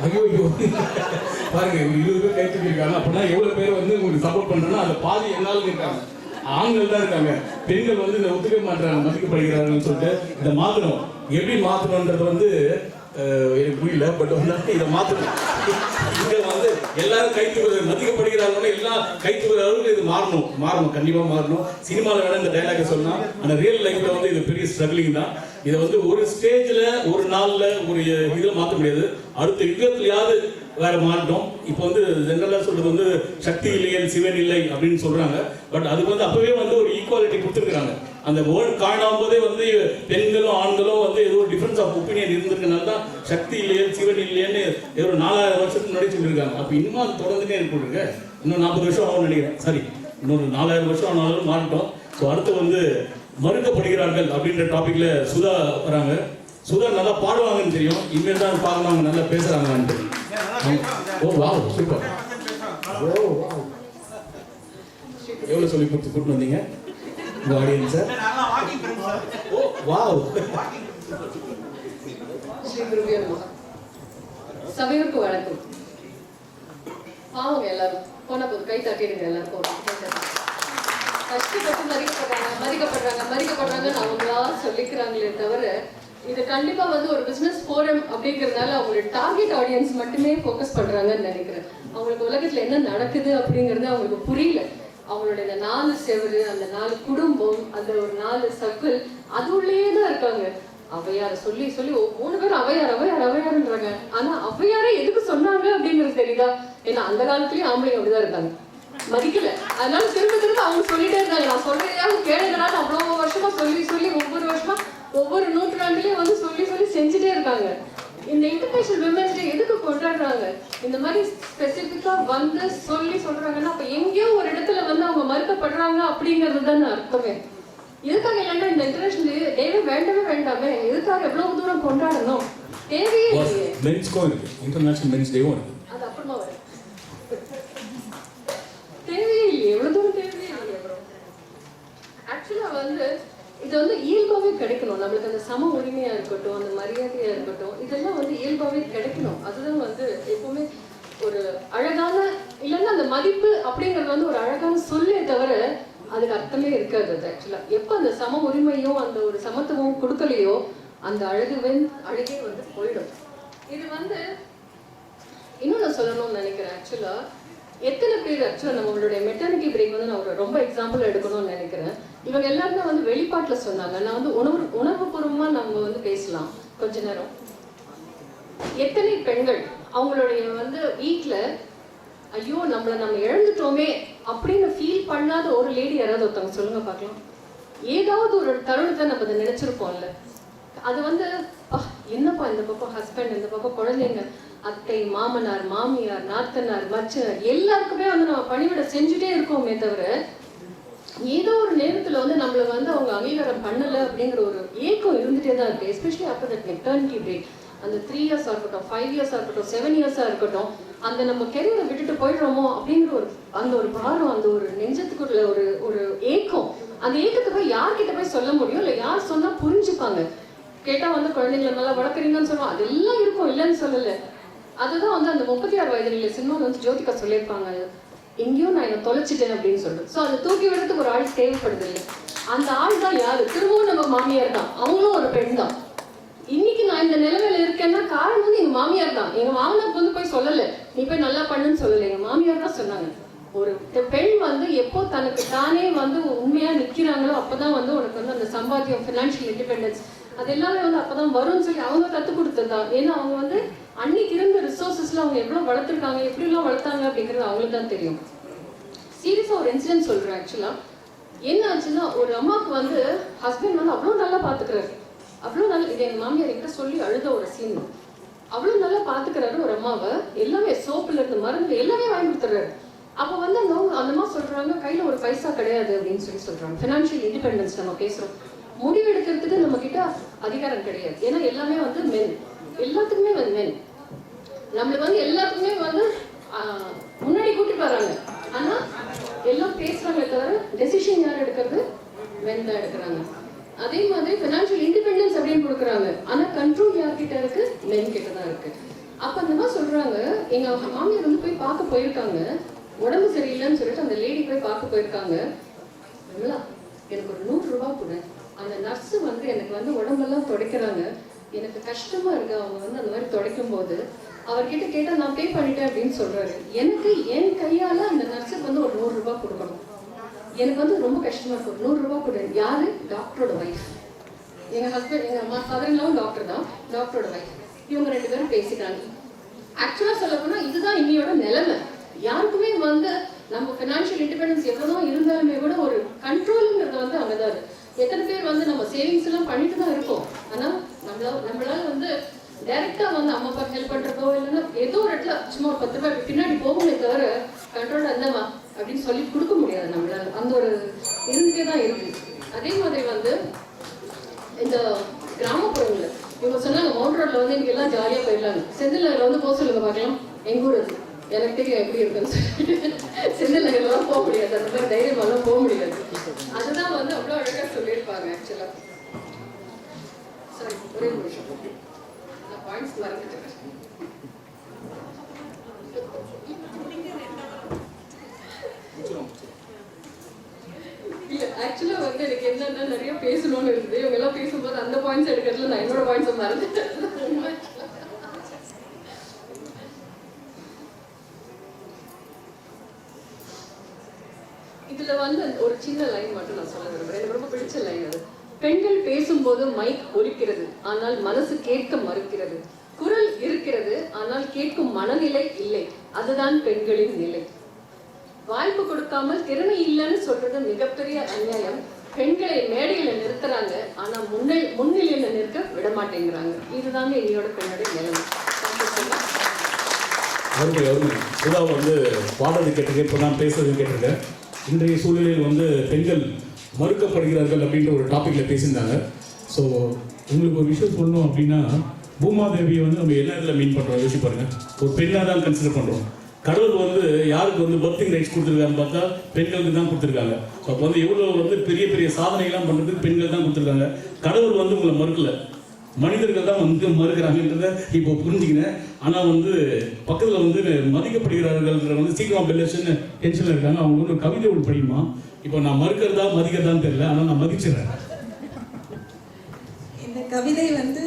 [SPEAKER 1] ஐயோ பாருங்க, 20 பேர் கை தூக்கிருக்காங்க அப்படின்னா எவ்வளவு பேர் வந்து உங்களுக்கு சப்போர்ட் பண்றேன்னா அது பாதி என்னாலும் இருக்காங்க, ஆண்கள் தான் இருக்காங்க. பெண்கள் வந்து இதை ஒத்துக்க மாட்டாங்க, மதிக்கப்படுகிறார்கள் சொல்லிட்டு இதை மாற்றணும். எப்படி மாற்றணுன்றது வந்து எனக்கு புரியல. பட் வந்து இதை மாற்றணும். இங்க வந்து எல்லாரும் கைத்துவது மதிக்கப்படுகிறார்கள், எல்லாம் கைத்துவது அளவுக்கு இது மாறணும் கண்டிப்பா மாறணும். சினிமாவில் வேணா இந்த டைலாக சொல்லலாம், ஆனால் ரியல் லைஃப்ல வந்து இது பெரிய ஸ்ட்ரகிளிங் தான். இதை வந்து ஒரு ஸ்டேஜ்ல ஒரு நாள்ல ஒரு இதில் மாற்ற முடியாது. அடுத்த யுகத்திலேயாவது வேற மாறட்டும். இப்போ வந்து ஜெனரலா சொல்றது வந்து சக்தி இல்லையே சிவன் இல்லை அப்படின்னு சொல்றாங்க. பட் அதுக்கு வந்து அப்பவே வந்து ஒரு ஈக்குவாலிட்டி கொடுத்துருக்காங்க. அந்த வேர்ல்டு காணாம போதே வந்து பெண்களும் ஆண்களும் வந்து ஏதோ ஒரு டிஃபரன்ஸ் ஆஃப் ஒப்பீனியன் இருந்திருக்கனால தான் சக்தி இல்லையே சிவன் இல்லையேன்னு ஏதோ 4000 வருஷத்துக்கு முன்னாடி சொல்லியிருக்காங்க. அப்போ இன்னும் அது தொடர்ந்துட்டே இருக்குங்க. இன்னும் 40 வருஷம் ஆகும்னு நினைக்கிறேன். சரி, இன்னொரு 4000 வருஷம் ஆனாலும் மாறிட்டோம். ஸோ அடுத்து வந்து மறுக்கப்படுகிறார்கள் அப்படின்ற டாபிக்ல சுதா வராங்க. சுதா நல்லா பாடுவாங்கன்னு தெரியும். இனிமேல் தான் பார்க்கணும் அவங்க நல்லா பேசுறாங்கன்னு தெரியும். Oh wow, super. Oh wow, எவ்வளோ சொல்லி கொடுத்து கூட்டு வந்தீங்க உங்க ஆடியன்ஸ் சார்? Oh wow.
[SPEAKER 6] ஸ்ரீ குருவியோ நமः. சபையோருக்கு வணக்கம். பாவங்க எல்லாரும் போன போது கை தட்டிடுங்க எல்லாருக்கும். கஷ்டப்பட்டு மதிக்கப்படுறாங்கன்னு அவங்களா சொல்லிக்கிறாங்களே தவிர இது கண்டிப்பா வந்து ஒரு பிசினஸ் ஃபோரம் அப்படிங்கிறதுனால அவங்களோட டார்கெட் ஆடியன்ஸ் மட்டுமே ஃபோக்கஸ் பண்றாங்கன்னு நினைக்கிறேன். அவங்களுக்கு உலகத்துல என்ன நடக்குது அப்படிங்கிறது அவங்களுக்கு புரியல. அவங்களோட இந்த 4 செவரு, அந்த 4 குடும்பம், அந்த ஒரு 4 சர்க்கிள், அது உள்ளேயே தான் இருக்காங்க. ஔவையார சொல்லி 3 பேரும் ஔவையாருன்றாங்க. ஆனா ஔவையாரே எதுக்கு சொன்னாங்க அப்படிங்கிறது தெரியுதா? ஏன்னா அந்த காலத்துலயும் ஆம்பளைங்க அப்படிதான் இருக்காங்க, மதிக்கல. அதனால திரும்ப அவங்க சொல்லிட்டே இருந்தாங்க, நான் சொல்றதையாவது கேளுங்களான்னு அவ்வளவு வருஷமா சொல்லி ஒவ்வொரு வருஷமா ஒவ்வொரு நூற்றாண்டுலயும் வந்து சொல்லி செஞ்சுட்டே இருக்காங்க. இந்த இன்டர்நேஷனல் விமென்ஸ் டே எதுக்கு கொண்டாடுறாங்க? இந்த மாதிரி ஸ்பெசிபிக்கா வந்து சொல்றாங்கன்னா அப்ப எங்கேயோ ஒரு இடத்துல வந்து அவங்க மறுக்கப்படுறாங்க அப்படிங்கிறது தானே அர்த்தமே. எதுக்காக இல்லைன்னா இந்த இன்டர்நேஷனல் டேவே வேண்டாமே, எதுக்காக எவ்வளவு தூரம் கொண்டாடணும்? தேவையே இல்லையே.
[SPEAKER 1] மென்ஸ்க்கும் இருக்கு, இன்டர்நேஷனல் மென்ஸ் டேவும் இருக்கு.
[SPEAKER 6] அது அப்புறமா வரும். தேவையே இல்லையே, எவ்வளவு தூரம் தேவையே இல்லையே. அப்புறம் ஆக்சுவலா வந்து இது வந்து இயல்பாவே கிடைக்கணும். நம்மளுக்கு அந்த சம உரிமையா இருக்கட்டும், அந்த மரியாதையா இருக்கட்டும், இதெல்லாம் வந்து இயல்பாவே கிடைக்கணும். அதுதான் வந்து எப்பவுமே ஒரு அழகான, இல்லைன்னா அந்த மதிப்பு அப்படிங்கிறது வந்து ஒரு அழகான சொல்லே தவிர அதுக்கு அர்த்தமே இருக்காது. அது ஆக்சுவலா எப்ப அந்த சம உரிமையும் அந்த ஒரு சமத்துவம் கொடுக்கலையோ அந்த அழகே வந்து போயிடும். இது வந்து இன்னொன்னு சொல்லணும்னு நினைக்கிறேன். ஆக்சுவலா எத்தனை பேர் நம்மளுடைய மெட்டர்னிட்டி பிரேக் வந்து நான் ரொம்ப எக்ஸாம்பிள் எடுக்கணும்னு நினைக்கிறேன். இவங்க எல்லாருமே வந்து வெளிப்பாட்டுல சொன்னாங்க. நான் வந்து உணர்வுபூர்வமா நம்ம வந்து பேசலாம் கொஞ்ச நேரம். எத்தனை பெண்கள் அவங்களுடைய வந்து வீட்டுல ஐயோ நம்ம இழந்துட்டோமே அப்படின்னு ஃபீல் பண்ணாத ஒரு லேடி யாராவது ஒருத்தவங்க சொல்லுங்க பார்க்கலாம். ஏதாவது ஒரு தருணத்தை நம்ம அதை நினைச்சிருப்போம்ல. அது வந்து என்னப்பா இந்த பக்கம் ஹஸ்பண்ட், இந்த பக்கம் குழந்தைங்க, அத்தை, மாமனார், மாமியார், நாத்தனார், மச்சனார் எல்லாருக்குமே வந்து நம்ம பணிவிட செஞ்சுட்டே இருக்கோமே தவிர ஏதோ ஒரு நேரத்துல வந்து நம்மள வந்து அவங்க அங்கீகாரம் பண்ணல அப்படிங்கிற ஒரு ஏக்கம் இருந்துட்டே தான் இருக்கு. Especially after that maternity break. அந்த 3 இயர்ஸா இருக்கட்டும், 5 இயர்ஸா இருக்கட்டும், 7 இயர்ஸா இருக்கட்டும், அந்த நம்ம கெரியரை விட்டுட்டு போயிடுறோமோ அப்படிங்கிற அந்த ஒரு பாரம், அந்த ஒரு நெஞ்சத்துக்குள்ள ஒரு ஏக்கம். அந்த ஏக்கத்தை போய் யார்கிட்ட போய் சொல்ல முடியும்? இல்லை யார் சொன்னா புரிஞ்சுப்பாங்க? கேட்டா வந்து குழந்தைங்களை நல்லா வளர்க்குறீங்கன்னு சொல்லுவோம், அதெல்லாம் இருக்கும், இல்லைன்னு சொல்லல. அதுதான் வந்து அந்த 36 வயதில் சினிமாவில் வந்து ஜோதிகா சொல்லியிருப்பாங்க, எங்கேயோ நான் என்னை தொலைச்சிட்டேன் அப்படின்னு சொல்லிட்டு. ஸோ அதை தூக்கி விடுறதுக்கு ஒரு ஆள் தேவைப்படுது இல்லை. அந்த ஆள் தான் யாரு? திரும்பவும் நம்ம மாமியார் தான். அவங்களும் ஒரு பெண் தான். இன்னைக்கு நான் இந்த நிலைமையில இருக்கேன்னா காரணம் வந்து எங்க மாமியார் தான். எங்க மாமனாருக்கு வந்து போய் சொல்லல, நீ போய் நல்லா பண்ணுன்னு சொல்லல, எங்க மாமியார் தான் சொன்னாங்க. ஒரு பெண் வந்து எப்போ தனக்கு தானே வந்து உண்மையா நிக்கிறாங்களோ அப்பதான் வந்து உனக்கு வந்து அந்த சம்பாத்தியம், ஃபினான்ஷியல் இண்டிபெண்டன்ஸ், அது எல்லாமே வந்து அப்பதான் வரும்னு சொல்லி அவங்க கற்றுக் கொடுத்ததா. ஏன்னா அவங்க வந்து அன்னைக்கு இருந்த ரிசோர்ஸஸ்ல அவங்க எவ்வளவு வளர்த்துருக்காங்க, எப்படிலாம் வளர்த்தாங்க அப்படிங்கிறது அவங்களுக்கு தான் தெரியும். சீரியஸா ஒரு இன்சிடென்ட் சொல்றேன். ஆக்சுவலா என்ன ஆச்சுன்னா, ஒரு அம்மாவுக்கு வந்து ஹஸ்பண்ட் வந்து அவ்வளோ நல்லா பாத்துக்கிறாரு, அவ்வளோ நல்லா. இது எங்க மாமியார் என்கிட்ட சொல்லி அழுத ஒரு சீன். அவ்வளோ நல்லா பாத்துக்கிறாரு ஒரு அம்மாவை, எல்லாமே சோப்புல இருந்து மருந்து எல்லாமே வாங்கி கொடுத்துறாரு. அப்போ வந்து அந்த அம்மா சொல்றாங்க, கையில ஒரு பைசா கிடையாது அப்படின்னு சொல்லி சொல்றாங்க. ஃபினான்ஷியல் இண்டிபெண்டன்ஸ் நம்ம பேசுறோம். முடிவெடுக்கிறதுக்கு நம்ம கிட்ட அதிகாரம் கிடையாது. ஏன்னா எல்லாமே வந்து மென், எல்லாத்துக்குமே வந்து மென். நம்மளுக்கு வந்து எல்லாத்துக்குமே வந்து முன்னாடி கூட்டிட்டு வராங்க. ஆனா எல்லாம் பேசுறாங்களே தவிர டெசிஷன் யார் எடுக்கிறது? மென் தான் எடுக்கிறாங்க. அதே மாதிரி ஃபினான்ஷியல் இண்டிபெண்டன்ஸ் அப்படின்னு கொடுக்குறாங்க. ஆனா கண்ட்ரோல் யார்கிட்ட இருக்கு? மென் கிட்ட தான் இருக்கு. அப்ப அந்த மாதிரி சொல்றாங்க, எங்க மாமியார் வந்து போய் பார்க்க போயிருக்காங்க, உடம்பு சரியில்லைன்னு சொல்லிட்டு அந்த லேடி போய் பார்க்க போயிருக்காங்க. எனக்கு ஒரு 100 ரூபாய் கொடு. அந்த நர்ஸ் வந்து எனக்கு வந்து உடம்பெல்லாம் துடைக்கிறாங்க, எனக்கு கஷ்டமா இருக்கு அவங்க வந்து அந்த மாதிரி துடைக்கும் போது. அவர்கிட்ட கேட்டா நான் பே பண்ணிட்டேன் அப்படின்னு சொல்றாரு. எனக்கு என் கையால அந்த நர்ஸுக்கு வந்து ஒரு 100 ரூபாய் கொடுக்கணும். எனக்கு வந்து ரொம்ப கஷ்டமா இருக்கு, ஒரு 100 ரூபாய் கொடு. யாரு? டாக்டரோட வைஃப். எங்க ஹஸ்பண்ட், எங்க அம்மா ஃபாதர்-இன்-லாவும் டாக்டர் தான், டாக்டரோட வைஃப். இவங்க 2 பேரும் பேசிட்டாங்க. ஆக்சுவலா சொல்ல போனா இதுதான் இன்னையோட நிலைமை. யாருக்குமே வந்து நம்ம ஃபினான்ஷியல் இண்டிபெண்டன்ஸ் எவ்வளவுதான் இருந்தாலுமே கூட ஒரு கண்ட்ரோலுங்கிறது வந்து அங்கதான் இருக்கு. எத்தனை பேர் வந்து நம்ம சேவிங்ஸ் எல்லாம் பண்ணிட்டு தான் இருக்கோம். ஆனா நம்மளால வந்து டைரக்டா வந்து அம்மா அப்பா ஹெல்ப் பண்றதோ இல்லைன்னா ஏதோ ஒரு இடத்துல சும்மா ஒரு 10 ரூபாய் பின்னாடி போகுமே தவிர கண்ட்ரோல் அந்தமா அப்படின்னு சொல்லி கொடுக்க முடியாது நம்மளால. அந்த ஒரு இருந்துட்டே தான் இருக்கு. அதே மாதிரி வந்து இந்த கிராமப்புறங்கள்ல இவங்க சொன்னாங்க மவுண்ட் ரோட்ல வந்து இன்னைக்கு எல்லாம் ஜாலியா போயிடலாங்க. செந்தில் நகர்ல வந்து போக சொல்லுங்க பார்க்கலாம். எங்க ஊர் அது எனக்கு தெரியும் எப்படி இருக்குன்னு சொல்லிட்டு செந்தில் நகர்லாம் போக முடியாது. அந்த மாதிரி தைரியமெல்லாம் போக முடியாது. அதுதான் வந்து அவ்வளோ அழகா சொல்லியிருப்பாங்க ஆக்சுவலா. சாரி ஒரே நிமிஷம் நான் பாயிண்ட்ஸ் மறந்துட்டேன். இல்ல ஆக்சுவலா வந்து எனக்கு என்னன்னா நிறைய பேசணும்னு இருந்தது. இவங்க எல்லாம் பேசும்போது அந்த பாயிண்ட்ஸ் எடுக்கிறதுல நான் என்னோட பாயிண்ட்ஸ் மறந்துட்டேன். இதுல வந்து ஒரு சின்ன லைன் மட்டும் நான் சொல்ல விரும்புறேன். எனக்கு ரொம்ப பிடிச்ச லைன் அது. பெண்கள் பேசும்போது மைக் ஒலிக்கிறது, ஆனால் மனசு கேட்க மறுக்கிறது. குரல் இருக்கிறது, ஆனால் கேட்கும் மனநிலை இல்லை. அதுதான் பெண்களின் நிலை. வாய்ப்பு கொடுக்காமல் திறமை இல்லைன்னு சொல்றது மிகப்பெரிய அநியாயம். பெண்களை மேடையில நிறுத்துறாங்க, ஆனா முன்னிலையில நிற்க விட மாட்டேங்கிறாங்க. இதுதாங்க என்னோட பெண்ணுடைய நிலைமை.
[SPEAKER 1] சுதா வந்து பாடுறது கேட்டிருக்கேன், இப்போ நான் பேசுறது கேட்டிருக்கேன். இன்றைய சூழ்நிலையில் வந்து பெண்கள் மறுக்கப்படுகிறார்கள் அப்படின்ற ஒரு டாப்பிக்கில் பேசியிருந்தாங்க. ஸோ உங்களுக்கு ஒரு விஷயம் சொல்லணும் அப்படின்னா, பூமாதேவியை வந்து நம்ம என்ன இதில் மீன் பண்ணுறோம் யோசிச்சு பாருங்க. ஒரு பெண்ணாக தான் கன்சிடர் பண்ணுறோம். கடவுள் வந்து யாருக்கு வந்து பர்த்திங் ரைட்ஸ் கொடுத்துருக்காங்கன்னு பார்த்தா பெண்களுக்கு தான் கொடுத்துருக்காங்க. ஸோ அப்போ வந்து எவ்வளோ வந்து பெரிய பெரிய சாதனைகள்லாம் பண்ணுறதுக்கு பெண்கள் தான் கொடுத்துருக்காங்க. கடவுள் வந்து உங்களை மறுக்கலை, மனிதர்கள் தான் வந்து மறுக்கிறாங்கன்றத இப்போ புரிஞ்சுக்கினேன். ஆனால் வந்து பக்கத்தில் வந்து மதிக்கப்படுகிறார்கள் வந்து சீக்கிரம் பெல்லஷன் டென்ஷனில் இருக்காங்க. அவங்க வந்து ஒரு கவிதை ஒன்று படிக்குமா, இப்போ நான் மறுக்கிறதா மதிக்கிறதான்னு தெரியல, ஆனால் நான் மதிச்சிடுறேன்.
[SPEAKER 7] இந்த கவிதை வந்து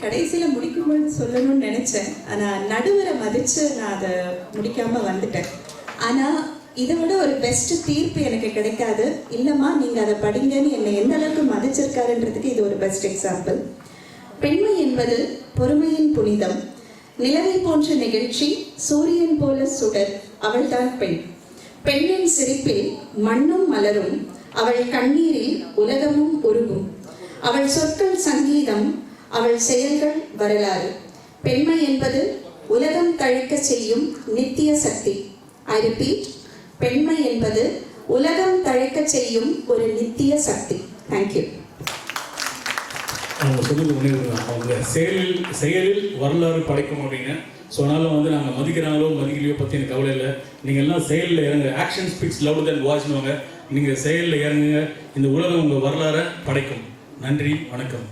[SPEAKER 7] கடைசியில் முடிக்கும்போது சொல்லணும்னு நினச்சேன், ஆனால் நடுவரை மதித்து நான் அதை முடிக்காமல் வந்துட்டேன். ஆனால் இதை விட ஒரு பெஸ்ட் தீர்ப்பு எனக்கு கிடைக்காது. இல்லைம்மா நீங்கள் அதை படிங்கன்னு என்னை எந்த அளவுக்கு மதிச்சிருக்காருன்றதுக்கு இது ஒரு பெஸ்ட் எக்ஸாம்பிள். பெண்மை என்பது பொறுமையின் புனிதம். நிலவை போன்ற நிகழ்ச்சி, சூரியன் போல சுடர், அவள்தான் பெண். பெண்ணின் சிரிப்பில் மண்ணும் மலரும், அவள் கண்ணீரில் உலகமும் உருகும். அவள் சொற்கள் சங்கீதம், அவள் செயல்கள் வரலாறு. பெண்மை என்பது உலகம் தழைக்க செய்யும் நித்திய சக்தி. ஐ ரிப்பீட், பெண்மை என்பது உலகம் தழைக்க செய்யும் ஒரு நித்திய சக்தி. தேங்க்யூ.
[SPEAKER 1] அவங்க சொன்னது ஒன்றே தான், அவங்க செயலில் வரலாறு படைக்கும் அப்படின்னு. ஸோ அதனால் வந்து நாங்கள் மதிக்கிறாங்களோ மதிக்கலையோ பற்றி எனக்கு கவலை இல்லை. நீங்கள் எல்லாம் செயலில் இறங்க. ஆக்ஷன் ஸ்பீக்ஸ் லவுடர் தென் வாய்ஸ்னுவாங்க. நீங்கள் செயலில் இறங்குங்க, இந்த உலகம் உங்கள் வரலாறை படைக்கும். நன்றி, வணக்கம்.